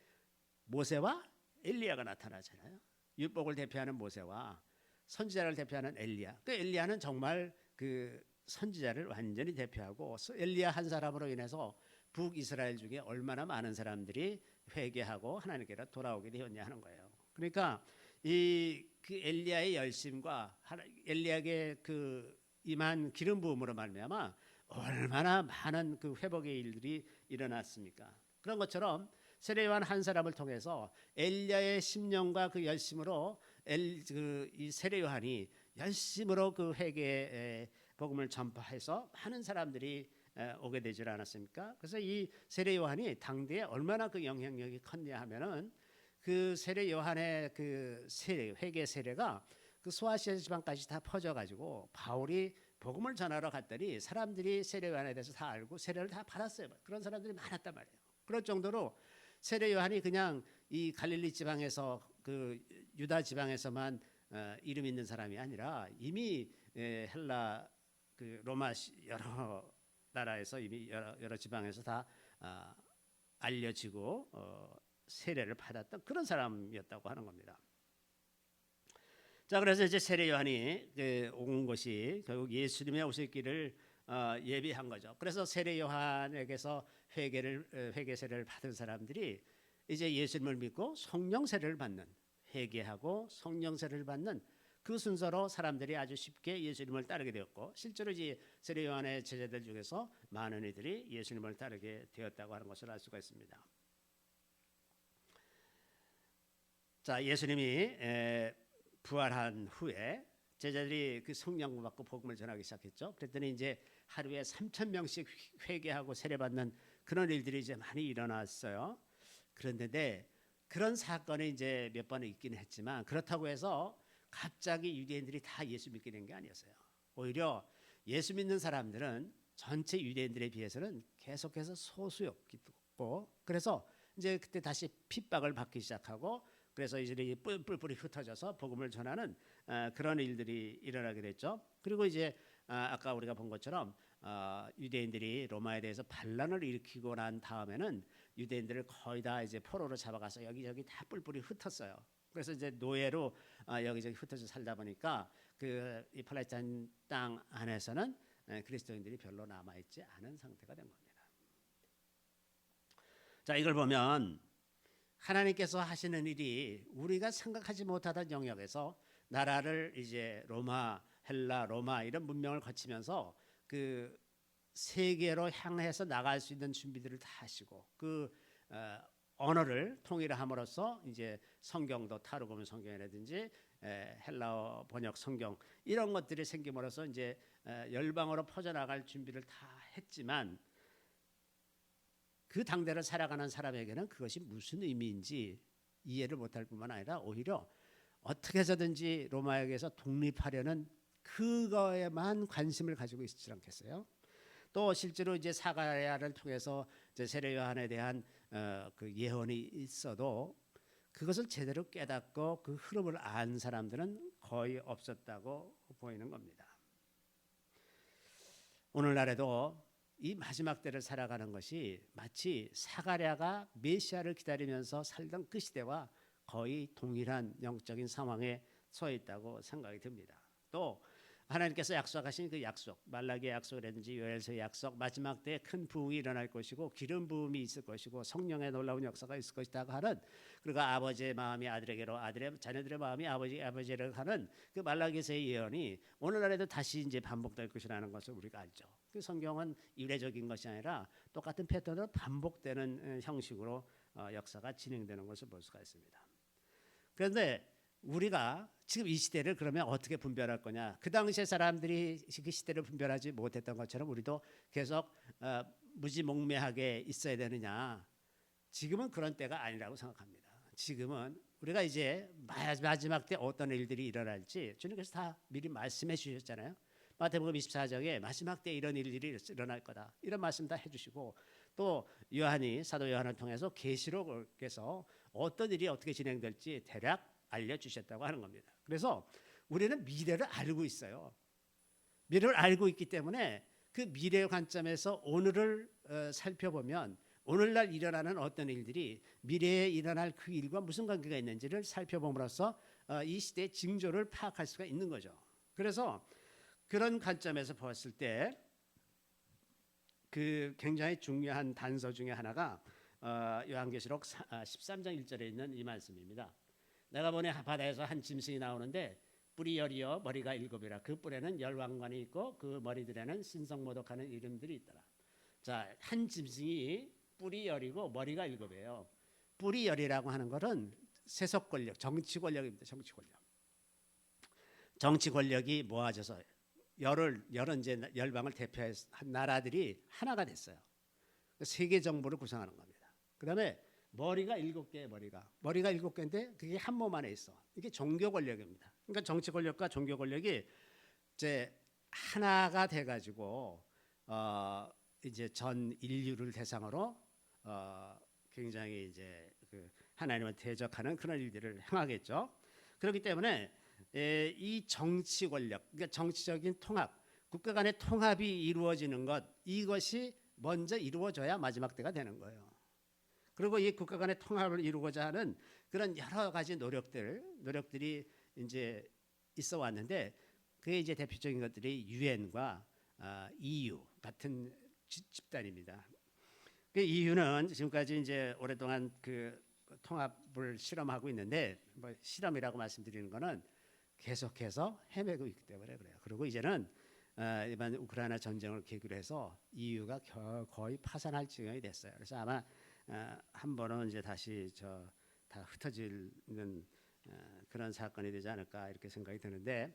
모세와 엘리야가 나타나잖아요. 율법을 대표하는 모세와 선지자를 대표하는 엘리야. 그 엘리야는 정말 그 선지자를 완전히 대표하고, 엘리야 한 사람으로 인해서 북이스라엘 중에 얼마나 많은 사람들이 회개하고 하나님께로 돌아오게 되었냐 하는 거예요. 그러니까 그 엘리야의 열심과 엘리야에게 그 임한 기름 부음으로 말미암아 얼마나 많은 그 회복의 일들이 일어났습니까? 그런 것처럼 세례 요한 한 사람을 통해서 엘리야의 심령과 그 열심으로 이 세례 요한이 열심으로 그 회개의 복음을 전파해서 많은 사람들이 오게 되질 않았습니까? 그래서 이 세례 요한이 당대에 얼마나 그 영향력이 컸냐 하면은, 그 세례 요한의 그 회개 세례가 그 소아시아 지방까지 다 퍼져가지고 바울이 복음을 전하러 갔더니 사람들이 세례 요한에 대해서 다 알고 세례를 다 받았어요. 그런 사람들이 많았단 말이에요. 그럴 정도로 세례 요한이 그냥 이 갈릴리 지방에서 그 유다 지방에서만 이름 있는 사람이 아니라 이미 헬라 그 로마 여러 나라에서 이미 여러 지방에서 다 알려지고 세례를 받았던 그런 사람이었다고 하는 겁니다. 자, 그래서 이제 세례 요한이 온 것이 결국 예수님의 오실 길을 예비한 거죠. 그래서 세례 요한에게서 회개 세례를 받은 사람들이 이제 예수님을 믿고 성령 세례를 받는, 회개하고 성령 세례를 받는 그 순서로 사람들이 아주 쉽게 예수님을 따르게 되었고, 실제로 이제 세례 요한의 제자들 중에서 많은 이들이 예수님을 따르게 되었다고 하는 것을 알 수가 있습니다. 자, 예수님이 부활한 후에 제자들이 그 성령 받고 복음을 전하기 시작했죠. 그랬더니 이제 하루에 3,000명씩 회개하고 세례받는 그런 일들이 이제 많이 일어났어요. 그런데 그런 사건이 이제 몇 번은 있긴 했지만, 그렇다고 해서 갑자기 유대인들이 다 예수 믿게 된 게 아니었어요. 오히려 예수 믿는 사람들은 전체 유대인들에 비해서는 계속해서 소수였고, 그래서 이제 그때 다시 핍박을 받기 시작하고, 그래서 이들이 뿔뿔이 흩어져서 복음을 전하는 그런 일들이 일어나게 됐죠. 그리고 이제 아까 우리가 본 것처럼 유대인들이 로마에 대해서 반란을 일으키고 난 다음에는 유대인들을 거의 다 이제 포로로 잡아가서 여기저기 다 뿔뿔이 흩었어요. 그래서 이제 노예로 여기저기 흩어져 살다 보니까 이 팔레스타인 땅 안에서는 그리스도인들이 별로 남아있지 않은 상태가 된 겁니다. 자, 이걸 보면 하나님께서 하시는 일이 우리가 생각하지 못하던 영역에서 나라를 이제 로마, 헬라, 로마 이런 문명을 거치면서 그 세계로 향해서 나갈 수 있는 준비들을 다 하시고, 그 언어를 통일함으로써 이제 성경도 타르고문 성경이라든지 헬라어 번역 성경 이런 것들이 생김으로써 이제 열방으로 퍼져나갈 준비를 다 했지만, 그 당대를 살아가는 사람에게는 그것이 무슨 의미인지 이해를 못할 뿐만 아니라 오히려 어떻게 해서든지 로마에게서 독립하려는 그거에만 관심을 가지고 있지 않겠어요? 또 실제로 이제 사가랴를 통해서 이제 세례 요한에 대한 그 예언이 있어도 그것을 제대로 깨닫고 그 흐름을 안 사람들은 거의 없었다고 보이는 겁니다. 오늘날에도 이 마지막 때를 살아가는 것이 마치 사가랴가 메시아를 기다리면서 살던 그 시대와 거의 동일한 영적인 상황에 서 있다고 생각이 듭니다. 또 하나님께서 약속하신 그 약속, 말라기의 약속이라든지 요엘서의 약속, 마지막 때에 큰 부흥이 일어날 것이고 기름 부음이 있을 것이고 성령의 놀라운 역사가 있을 것이다 하는, 그리고 아버지의 마음이 아들에게로, 아들의 자녀들의 마음이 아버지에게로 하는 그 말라기서의 예언이 오늘날에도 다시 이제 반복될 것이라는 것을 우리가 알죠. 그 성경은 이례적인 것이 아니라 똑같은 패턴으로 반복되는 형식으로 역사가 진행되는 것을 볼 수가 있습니다. 그런데 우리가 지금 이 시대를 그러면 어떻게 분별할 거냐? 그 당시에 사람들이 그 시대를 분별하지 못했던 것처럼 우리도 계속 무지몽매하게 있어야 되느냐? 지금은 그런 때가 아니라고 생각합니다. 지금은 우리가 이제 마지막 때 어떤 일들이 일어날지 주님께서 다 미리 말씀해 주셨잖아요. 마태복음 24장에 마지막 때 이런 일들이 일어날 거다, 이런 말씀 다 해주시고, 또 사도 요한을 통해서 계시록에서 어떤 일이 어떻게 진행될지 대략 알려주셨다고 하는 겁니다. 그래서 우리는 미래를 알고 있어요. 미래를 알고 있기 때문에 그 미래의 관점에서 오늘을 살펴보면 오늘날 일어나는 어떤 일들이 미래에 일어날 그 일과 무슨 관계가 있는지를 살펴봄으로써 이 시대의 징조를 파악할 수가 있는 거죠. 그래서 그런 관점에서 봤을 때 그 굉장히 중요한 단서 중에 하나가 요한계시록 13장 1절에 있는 이 말씀입니다. 내가 보니 바다에서 한 짐승이 나오는데 뿔이 열이요 머리가 일곱이라. 그 뿔에는 열왕관이 있고 그 머리들에는 신성모독하는 이름들이 있더라. 자, 한 짐승이 뿔이 열이고 머리가 일곱이에요. 뿔이 열이라고 하는 것은 세속 권력, 정치 권력입니다. 정치 권력이 모아져서 여러 이제 열방을 대표한 나라들이 하나가 됐어요. 세계 정부를 구성하는 겁니다. 그다음에 머리가 7개의 머리가 7개인데 그게 한 몸 안에 있어. 이게 종교 권력입니다. 그러니까 정치 권력과 종교 권력이 이제 하나가 돼가지고 이제 전 인류를 대상으로 굉장히 이제 그 하나님을 대적하는 그런 일들을 행하겠죠. 그렇기 때문에 이 정치 권력, 그러니까 정치적인 통합, 국가 간의 통합이 이루어지는 것, 이것이 먼저 이루어져야 마지막 때가 되는 거예요. 그리고 이 국가 간의 통합을 이루고자 하는 그런 여러 가지 노력들이 이제 있어 왔는데, 그게 이제 대표적인 것들이 유엔과 EU 같은 집단입니다. 그 이유는 지금까지 이제 오랫동안 그 통합을 실험하고 있는데 뭐 실험이라고 말씀드리는 거는 계속해서 헤매고 있기 때문에 그래요. 그리고 이제는 이번 우크라이나 전쟁을 계기로 해서 EU가 거의 파산할 지경이 됐어요. 그래서 아마 한 번은 이제 다시 다 흩어지는 그런 사건이 되지 않을까 이렇게 생각이 드는데,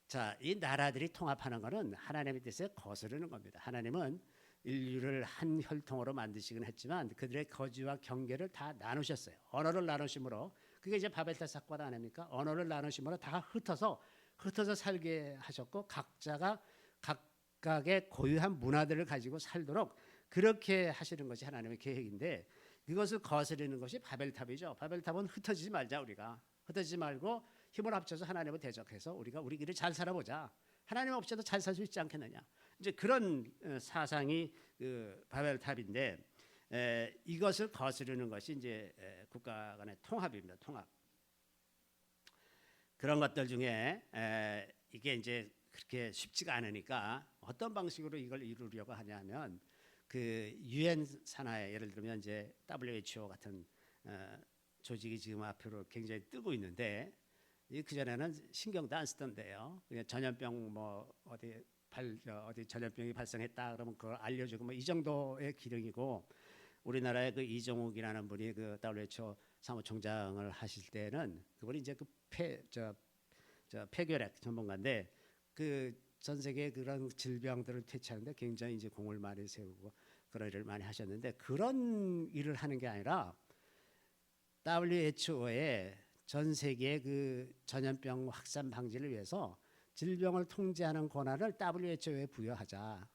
자, 이 나라들이 통합하는 것은 하나님의 뜻에 거스르는 겁니다. 하나님은 인류를 한 혈통으로 만드시긴 했지만 그들의 거지와 경계를 다 나누셨어요. 언어를 나누심으로, 그게 이제 바벨탑 사건 아닙니까? 언어를 나누심으로 다 흩어서 살게 하셨고, 각자가 각각의 고유한 문화들을 가지고 살도록 그렇게 하시는 것이 하나님의 계획인데, 이것을 거스르는 것이 바벨탑이죠. 바벨탑은 흩어지지 말자, 우리가 흩어지지 말고 힘을 합쳐서 하나님을 대적해서 우리가 우리 길을 잘 살아보자. 하나님 없이도 잘 살 수 있지 않겠느냐. 이제 그런 사상이 그 바벨탑인데, 이것을 거스르는 것이 이제 국가 간의 통합입니다. 통합. 그런 것들 중에 이게 이제 그렇게 쉽지가 않으니까 어떤 방식으로 이걸 이루려고 하냐면, 그 유엔 산하에 예를 들면 이제 WHO 같은 조직이 지금 앞으로 굉장히 뜨고 있는데, 그 전에는 신경도 안 쓰던데요. 그냥 전염병 뭐 어디 전염병이 발생했다 그러면 그걸 알려주고 뭐 이 정도의 기능이고, 우리나라의 그 이종욱이라는 분이 그 WHO 사무총장을 하실 때는 그분이 이제 그 폐결핵 전문가인데, 그 전 세계 그런 질병들을 퇴치하는데 굉장히 이제 공을 많이 세우고 그런 일을 많이 하셨는데, 그런 일을 하는 게 아니라 WHO의 전 세계 그 전염병 확산 방지를 위해서 질병을 통제하는 권한을 WHO에 부여하자.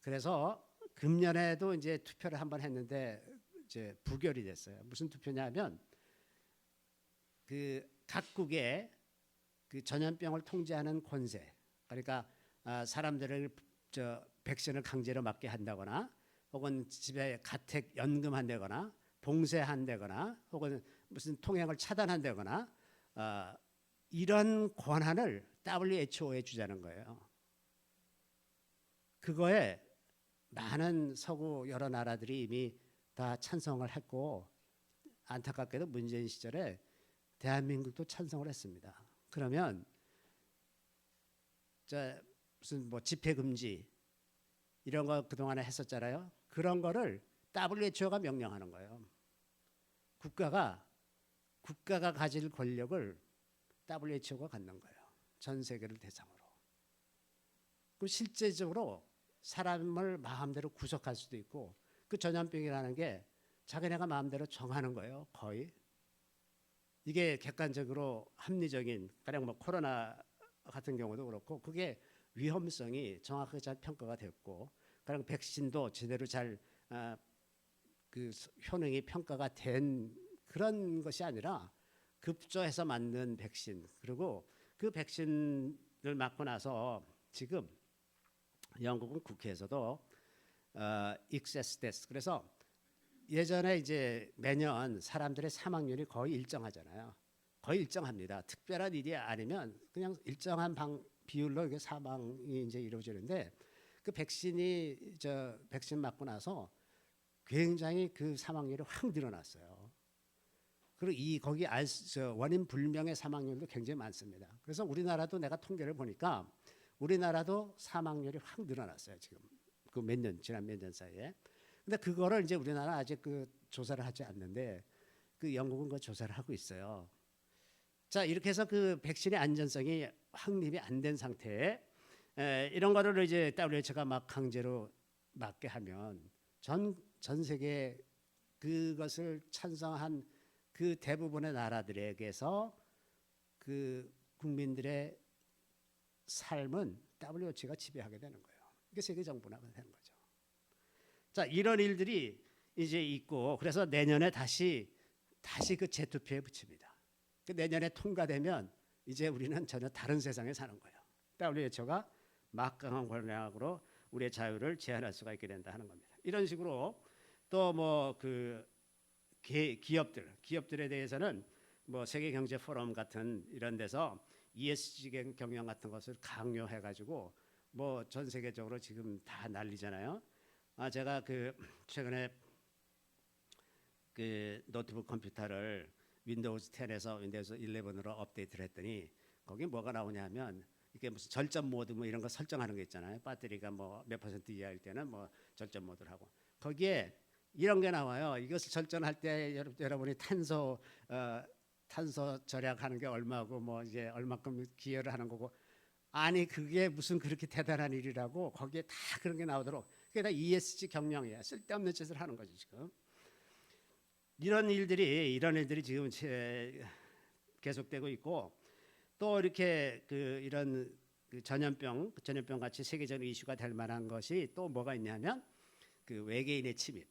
그래서 금년에도 이제 투표를 한번 했는데 이제 부결이 됐어요. 무슨 투표냐면, 그 각국의 그 전염병을 통제하는 권세, 그러니까 사람들을 백신을 강제로 맞게 한다거나, 혹은 집에 가택 연금한다거나, 봉쇄한다거나, 혹은 무슨 통행을 차단한다거나, 이런 권한을 WHO에 주자는 거예요. 그거에 많은 서구 여러 나라들이 이미 다 찬성을 했고, 안타깝게도 문재인 시절에 대한민국도 찬성을 했습니다. 그러면 무슨 뭐 집회 금지 이런 거 그동안에 했었잖아요. 그런 거를 WHO가 명령하는 거예요. 국가가 가질 권력을 WHO가 갖는 거예요. 전 세계를 대상으로. 그 실제적으로 사람을 마음대로 구속할 수도 있고, 그 전염병이라는 게 자기네가 마음대로 정하는 거예요. 거의. 이게 객관적으로 합리적인, 가령 뭐 코로나 같은 경우도 그렇고, 그게 위험성이 정확하게 잘 평가가 됐고, 가령 백신도 제대로 잘 그 효능이 평가가 된 그런 것이 아니라 급조해서 만든 백신, 그리고 그 백신을 맞고 나서 지금 영국은 국회에서도 excess death, 그래서 예전에 이제 매년 사람들의 사망률이 거의 일정하잖아요. 거의 일정합니다. 특별한 일이 아니면 그냥 일정한 비율로 이게 사망이 이제 이루어지는데, 그 백신 맞고 나서 굉장히 그 사망률이 확 늘어났어요. 그리고 거기 원인 불명의 사망률도 굉장히 많습니다. 그래서 우리나라도 내가 통계를 보니까 우리나라도 사망률이 확 늘어났어요. 지금 그 지난 몇 년 사이에. 근데 그거를 이제 우리나라 아직 그 조사를 하지 않는데, 그 영국은 그 조사를 하고 있어요. 자, 이렇게 해서 그 백신의 안전성이 확립이 안 된 상태에 이런 거를 이제 WHO가 막 강제로 맞게 하면 전 세계 그것을 찬성한 그 대부분의 나라들에게서 그 국민들의 삶은 WHO가 지배하게 되는 거예요. 이게 세계 정부나 되는 거죠. 자, 이런 일들이 이제 있고, 그래서 내년에 다시 그 재투표에 붙입니다. 그 내년에 통과되면 이제 우리는 전혀 다른 세상에 사는 거예요. WHO가 막강한 권력으로 우리의 자유를 제한할 수가 있게 된다 하는 겁니다. 이런 식으로 또 뭐 그 기업들에 대해서는 뭐 세계 경제 포럼 같은 이런 데서 ESG 경영 같은 것을 강요해 가지고 뭐 전 세계적으로 지금 다 난리잖아요. 제가 그 최근에 그 노트북 컴퓨터를 윈도우즈 10에서 윈도우즈 11으로 업데이트를 했더니 거기 뭐가 나오냐면 이게 무슨 절전 모드 뭐 이런 거 설정하는 게 있잖아요. 배터리가 뭐 몇 퍼센트 이하일 때는 뭐 절전 모드를 하고 거기에 이런 게 나와요. 이것을 절전할 때 여러분이 탄소 절약하는 게 얼마고 뭐 이제 얼마큼 기여를 하는 거고 아니 그게 무슨 그렇게 대단한 일이라고 거기에 다 그런 게 나오도록 그게 다 ESG 경영이야. 쓸데없는 짓을 하는 거지 지금. 이런 일들이 지금 계속되고 있고 또 이렇게 이런 전염병 같이 세계적인 이슈가 될 만한 것이 또 뭐가 있냐면 그 외계인의 침입.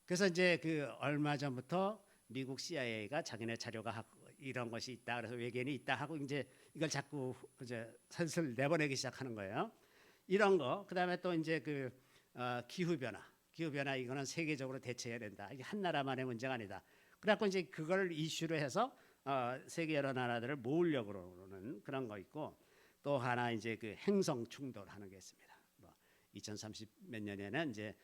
그래서 이제 얼마 전부터 미국 CIA가 자기네 자료가 이런 것이 있다. 그래서 외계인이 있다 하고 이제 이걸 자꾸 이제 슬슬 내보내기 시작하는 거예요. 이런 거. 그다음에 또 이제 기후 변화 이거는 세계적으로 대처해야 된다. 이게 한 나라만의 문제가 아니다. 그래갖고 이제 그걸 이슈로 해서 세계 여러 나라들을 모으려고 그러는 그런 거 있고 또 하나 이제 행성 충돌하는 게 있습니다. 2030 몇 년에는 이제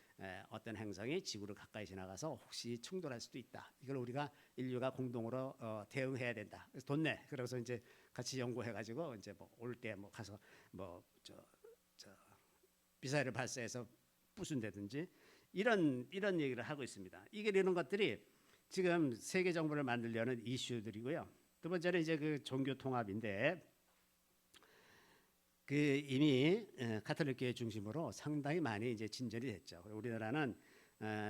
어떤 행성이 지구를 가까이 지나가서 혹시 충돌할 수도 있다. 이걸 우리가 인류가 공동으로 대응해야 된다. 그래서 돈 내. 그래서 이제 같이 연구해가지고 이제 올 때 가서 미사일을 발사해서 부순다든지 이런 얘기를 하고 있습니다. 이런 것들이 지금 세계 정부를 만들려는 이슈들이고요. 두 번째는 이제 종교 통합인데 이미 가톨릭 교회 중심으로 상당히 많이 이제 진전이 됐죠. 우리나라는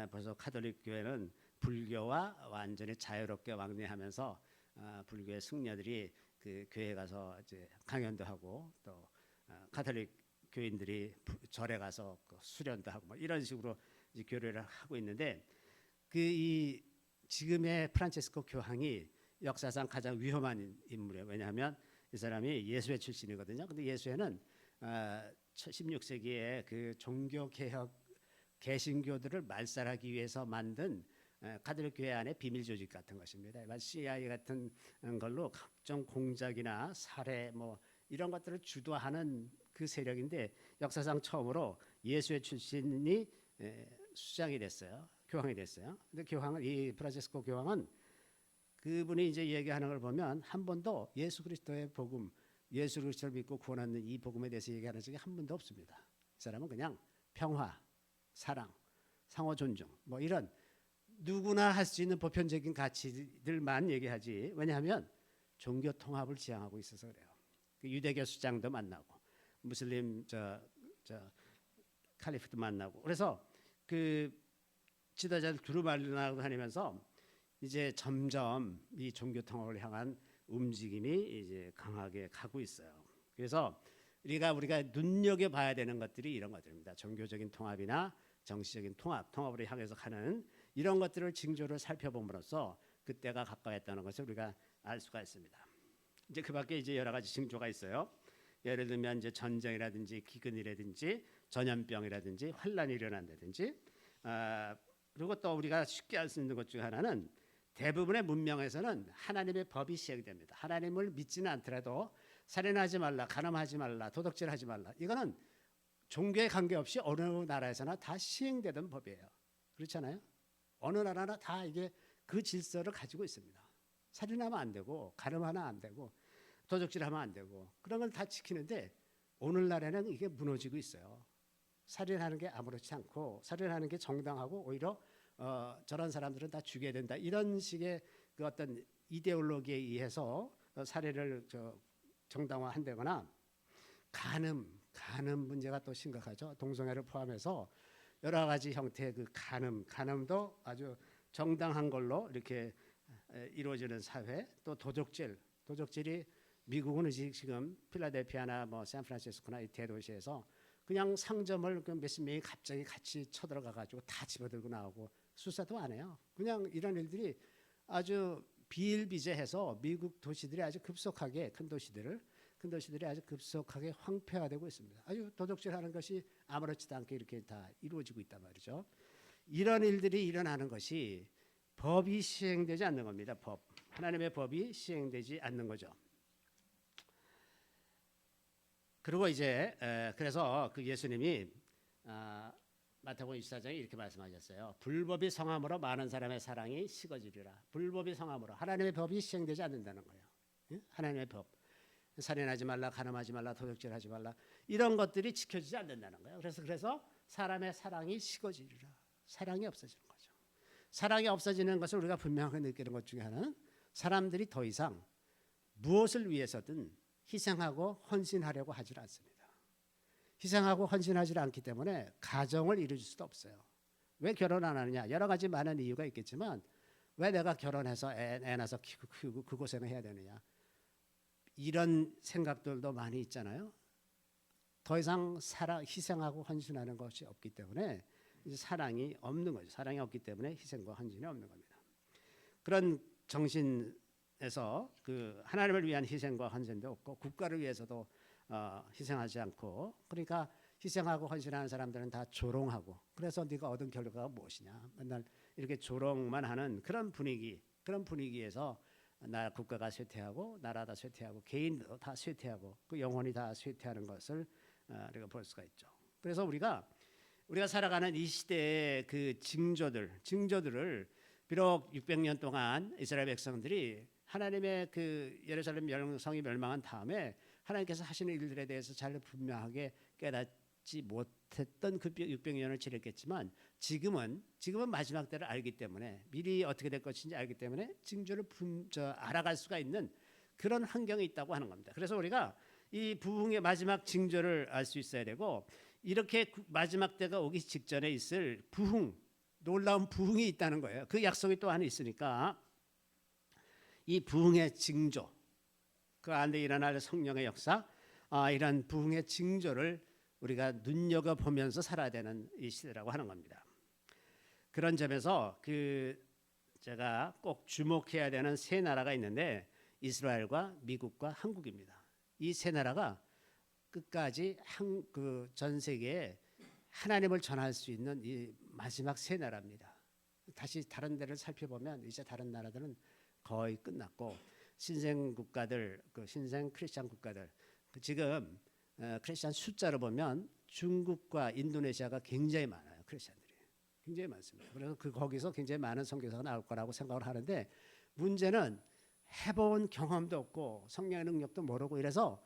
벌써 가톨릭 교회는 불교와 완전히 자유롭게 왕래하면서 불교의 승려들이 교회에 가서 이제 강연도 하고 또 가톨릭 교인들이 절에 가서 수련도 하고 뭐 이런 식으로 이제 교류를 하고 있는데 이 지금의 프란체스코 교황이 역사상 가장 위험한 인물이에요. 왜냐하면 이 사람이 예수회 출신이거든요. 근데 예수회는 16세기에 종교 개혁 개신교들을 말살하기 위해서 만든 가톨릭 교회 안에 비밀 조직 같은 것입니다. CIA 같은 걸로 각종 공작이나 살해 뭐 이런 것들을 주도하는 그 세력인데 역사상 처음으로 예수회 출신이 수장이 됐어요. 교황이 됐어요. 근데 이 프란체스코 교황은 그분이 이제 얘기하는 걸 보면 한 번도 예수 그리스도의 복음, 예수 그리스도를 믿고 구원하는 이 복음에 대해서 얘기하는 적이 한 번도 없습니다. 이 사람은 그냥 평화, 사랑, 상호 존중 뭐 이런 누구나 할 수 있는 보편적인 가치들만 얘기하지. 왜냐하면 종교 통합을 지향하고 있어서 그래요. 유대교 수장도 만나고 무슬림 칼리프도 만나고 그래서 지도자들 두루 만나고 다니면서 이제 점점 이 종교 통합을 향한 움직임이 이제 강하게 가고 있어요. 그래서 우리가 눈여겨 봐야 되는 것들이 이런 것들입니다. 종교적인 통합이나 정치적인 통합을 향해서 가는 이런 것들을 징조를 살펴봄으로써 그때가 가까웠다는 것을 우리가 알 수가 있습니다. 이제 그밖에 이제 여러 가지 징조가 있어요. 예를 들면 이제 전쟁이라든지 기근이라든지 전염병이라든지 환란이 일어난다든지 그리고 또 우리가 쉽게 알 수 있는 것 중에 하나는 대부분의 문명에서는 하나님의 법이 시행됩니다. 하나님을 믿지는 않더라도 살인하지 말라, 간음하지 말라, 도둑질하지 말라. 이거는 종교에 관계없이 어느 나라에서나 다 시행되던 법이에요. 그렇잖아요. 어느 나라나 다 이게 그 질서를 가지고 있습니다. 살인하면 안 되고 간음하면 안 되고 도둑질하면 안 되고 그런 걸 다 지키는데 오늘날에는 이게 무너지고 있어요. 살인하는 게 아무렇지 않고 살인하는 게 정당하고 오히려 저런 사람들은 다 죽여야 된다. 이런 식의 어떤 이데올로기에 의해서 살해를 정당화한다거나 간음 문제가 또 심각하죠. 동성애를 포함해서 여러 가지 형태의 간음도 아주 정당한 걸로 이렇게 이루어지는 사회. 또 도적질이 미국은 지금 필라델피아나 뭐 샌프란시스코나 이 대도시에서 그냥 상점을 몇십 명이 갑자기 같이 쳐들어가 가지고 다 집어들고 나오고 수사도 안 해요. 그냥 이런 일들이 아주 비일비재해서 미국 도시들이 아주 급속하게 큰 도시들이 아주 급속하게 황폐화되고 있습니다. 아주 도둑질하는 것이 아무렇지도 않게 이렇게 다 이루어지고 있단 말이죠. 이런 일들이 일어나는 것이 법이 시행되지 않는 겁니다. 하나님의 법이 시행되지 않는 거죠. 그리고 이제 그래서 예수님이 마태복음 24장에 이렇게 말씀하셨어요. 불법이 성함으로 많은 사람의 사랑이 식어지리라. 불법이 성함으로 하나님의 법이 시행되지 않는다는 거예요. 예? 하나님의 법. 살인하지 말라, 간음하지 말라, 도둑질하지 말라 이런 것들이 지켜지지 않는다는 거예요. 그래서 사람의 사랑이 식어지리라. 사랑이 없어지는 거죠. 사랑이 없어지는 것을 우리가 분명하게 느끼는 것 중에 하나는 사람들이 더 이상 무엇을 위해서든 희생하고 헌신하려고 하질 않습니다. 희생하고 헌신하지 않기 때문에 가정을 이룰 수도 없어요. 왜 결혼 안 하느냐? 여러 가지 많은 이유가 있겠지만 왜 내가 결혼해서 애 낳아서 키우고 그 고생을 해야 되느냐? 이런 생각들도 많이 있잖아요. 더 이상 희생하고 헌신하는 것이 없기 때문에 이제 사랑이 없는 거죠. 사랑이 없기 때문에 희생과 헌신이 없는 겁니다. 그런 정신에서 그 하나님을 위한 희생과 헌신도 없고 국가를 위해서도 희생하지 않고, 그러니까 희생하고 헌신하는 사람들은 다 조롱하고, 그래서 네가 얻은 결과가 무엇이냐, 맨날 이렇게 조롱만 하는 그런 분위기에서 국가가 쇠퇴하고 나라가 쇠퇴하고 개인도 다 쇠퇴하고 그 영혼이 다 쇠퇴하는 것을 우리가 볼 수가 있죠. 그래서 우리가 살아가는 이 시대의 그 징조들을 비록 600년 동안 이스라엘 백성들이 하나님의 그 예루살렘 성이 멸망한 다음에 하나님께서 하시는 일들에 대해서 잘 분명하게 깨닫지 못했던 그 600년을 지냈겠지만 지금은 마지막 때를 알기 때문에 미리 어떻게 될 것인지 알기 때문에 징조를 알아갈 수가 있는 그런 환경에 있다고 하는 겁니다. 그래서 우리가 이 부흥의 마지막 징조를 알 수 있어야 되고, 이렇게 마지막 때가 오기 직전에 있을 놀라운 부흥이 있다는 거예요. 그 약속이 또 하나 있으니까 이 부흥의 징조, 그 안에 일어날 성령의 역사, 이런 부흥의 징조를 우리가 눈여겨보면서 살아야 되는 이 시대라고 하는 겁니다. 그런 점에서 제가 꼭 주목해야 되는 세 나라가 있는데 이스라엘과 미국과 한국입니다. 이 세 나라가 끝까지 전 세계에 하나님을 전할 수 있는 이 마지막 세 나라입니다. 다시 다른 데를 살펴보면 이제 다른 나라들은 거의 끝났고 신생 국가들, 신생 크리스찬 국가들, 지금 크리스찬 숫자로 보면 중국과 인도네시아가 굉장히 많아요. 크리스찬들이 굉장히 많습니다. 그래서 거기서 굉장히 많은 선교사가 나올 거라고 생각을 하는데, 문제는 해본 경험도 없고 성령의 능력도 모르고 이래서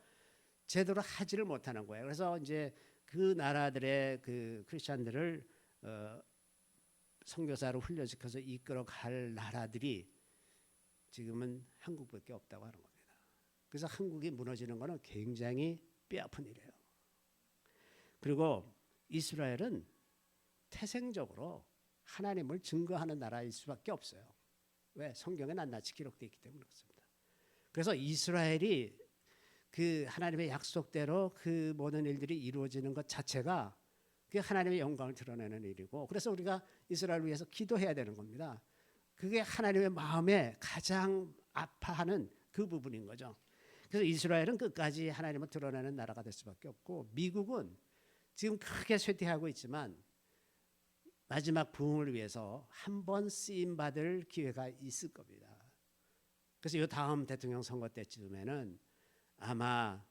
제대로 하지를 못하는 거예요. 그래서 이제 그 나라들의 그 크리스찬들을 선교사로 훈련시켜서 이끌어갈 나라들이 지금은 한국밖에 없다고 하는 겁니다. 그래서 한국이 무너지는 것은 굉장히 뼈아픈 일이에요. 그리고 이스라엘은 태생적으로 하나님을 증거하는 나라일 수밖에 없어요. 왜? 성경에 낱낱이 기록되어 있기 때문에 그렇습니다. 그래서 이스라엘이 그 하나님의 약속대로 그 모든 일들이 이루어지는 것 자체가 그 하나님의 영광을 드러내는 일이고, 그래서 우리가 이스라엘을 위해서 기도해야 되는 겁니다. 그게 하나님의 마음에 가장 아파하는 그 부분인 거죠. 그래서 이스라엘은 끝까지 하나님을 드러내는 나라가 될 수밖에 없고, 미국은 지금 크게 쇠퇴하고 있지만 마지막 부흥을 위해서 한 번 쓰임 받을 기회가 있을 겁니다. 그래서 이 다음 대통령 선거 때쯤에는 아마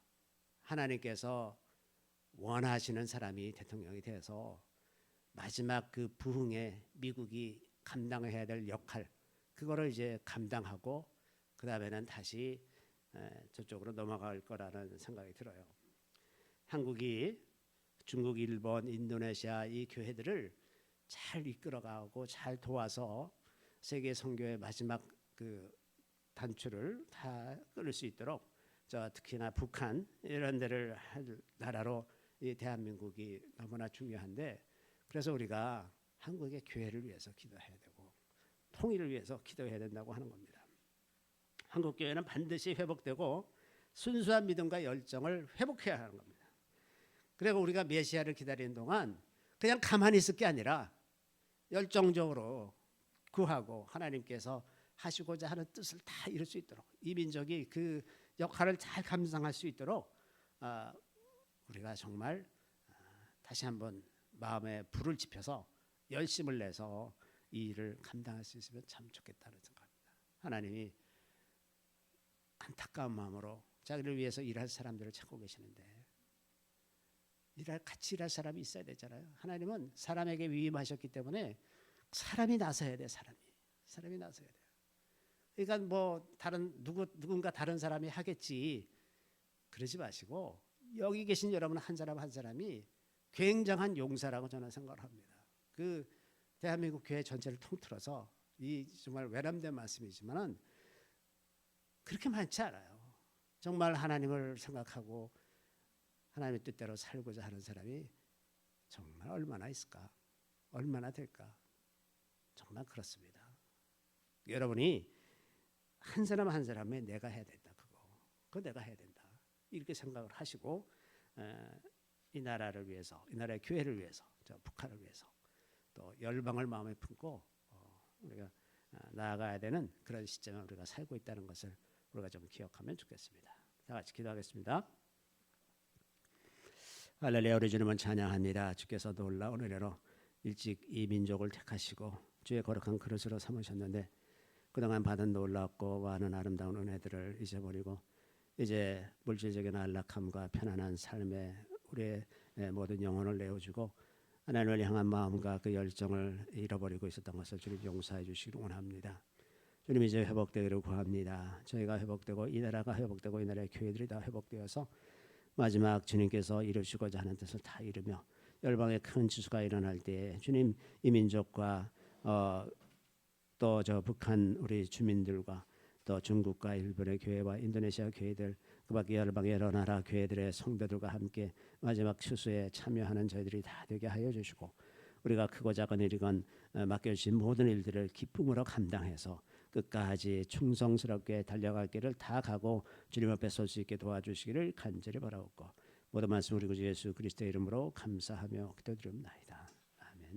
하나님께서 원하시는 사람이 대통령이 돼서 마지막 그 부흥에 미국이 감당해야 될 역할, 그거를 이제 감당하고 그 다음에는 다시 저쪽으로 넘어갈 거라는 생각이 들어요. 한국이 중국, 일본, 인도네시아 이 교회들을 잘 이끌어가고 잘 도와서 세계 선교의 마지막 그 단추를 다 끊을 수 있도록, 특히나 북한 이런 데를 할 나라로 이 대한민국이 너무나 중요한데, 그래서 우리가 한국의 교회를 위해서 기도해야 되고 통일을 위해서 기도해야 된다고 하는 겁니다. 한국 교회는 반드시 회복되고 순수한 믿음과 열정을 회복해야 하는 겁니다. 그리고 우리가 메시아를 기다리는 동안 그냥 가만히 있을 게 아니라 열정적으로 구하고 하나님께서 하시고자 하는 뜻을 다 이룰 수 있도록, 이 민족이 그 역할을 잘 감당할 수 있도록 우리가 정말 다시 한번 마음에 불을 지펴서 열심을 내서 이 일을 감당할 수 있으면 참 좋겠다는 생각합니다. 하나님이 안타까운 마음으로 자기를 위해서 일할 사람들을 찾고 계시는데 같이 일할 사람이 있어야 되잖아요. 하나님은 사람에게 위임하셨기 때문에 사람이 나서야 돼. 사람이 나서야 돼요. 그러니까 뭐 누군가 다른 사람이 하겠지 그러지 마시고 여기 계신 여러분 한 사람 한 사람이 굉장한 용사라고 저는 생각을 합니다. 그 대한민국 교회 전체를 통틀어서 이 정말 외람된 말씀이지만은 그렇게 많지 않아요. 정말 하나님을 생각하고 하나님의 뜻대로 살고자 하는 사람이 정말 얼마나 있을까? 얼마나 될까? 정말 그렇습니다. 여러분이 한 사람 한 사람에 내가 해야 된다. 그거 내가 해야 된다. 이렇게 생각을 하시고 이 나라를 위해서, 이 나라의 교회를 위해서, 저 북한을 위해서 또 열방을 마음에 품고 우리가 나아가야 되는 그런 시점에 우리가 살고 있다는 것을 우리가 좀 기억하면 좋겠습니다. 다 같이 기도하겠습니다. 할렐루야. 우리 주님을 찬양합니다. 주께서 놀라운 은혜로 일찍 이 민족을 택하시고 주의 거룩한 그릇으로 삼으셨는데 그동안 받은 놀랍고 많은 아름다운 은혜들을 잊어버리고 이제 물질적인 안락함과 편안한 삶에 우리의 모든 영혼을 내어주고 하나님을 향한 마음과 그 열정을 잃어버리고 있었던 것을 주님 용서해 주시기를 원합니다. 주님 이제 회복되기를 구합니다. 저희가 회복되고 이 나라가 회복되고 이 나라의 교회들이 다 회복되어서 마지막 주님께서 이루시고자 하는 뜻을 다 이루며 열방의 큰 지수가 일어날 때에 주님 이 민족과 또 저 북한 우리 주민들과 또 중국과 일본의 교회와 인도네시아 교회들 그밖에 열방의 여러 나라 교회들의 성도들과 함께 마지막 추수에 참여하는 저희들이 다 되게 하여 주시고 우리가 크고 작은 일이건 맡겨주신 모든 일들을 기쁨으로 감당해서 끝까지 충성스럽게 달려갈 길을 다 가고 주님 앞에 설 수 있게 도와주시기를 간절히 바라옵고 모든 말씀 우리 구주 예수 그리스도의 이름으로 감사하며 기도드립니다.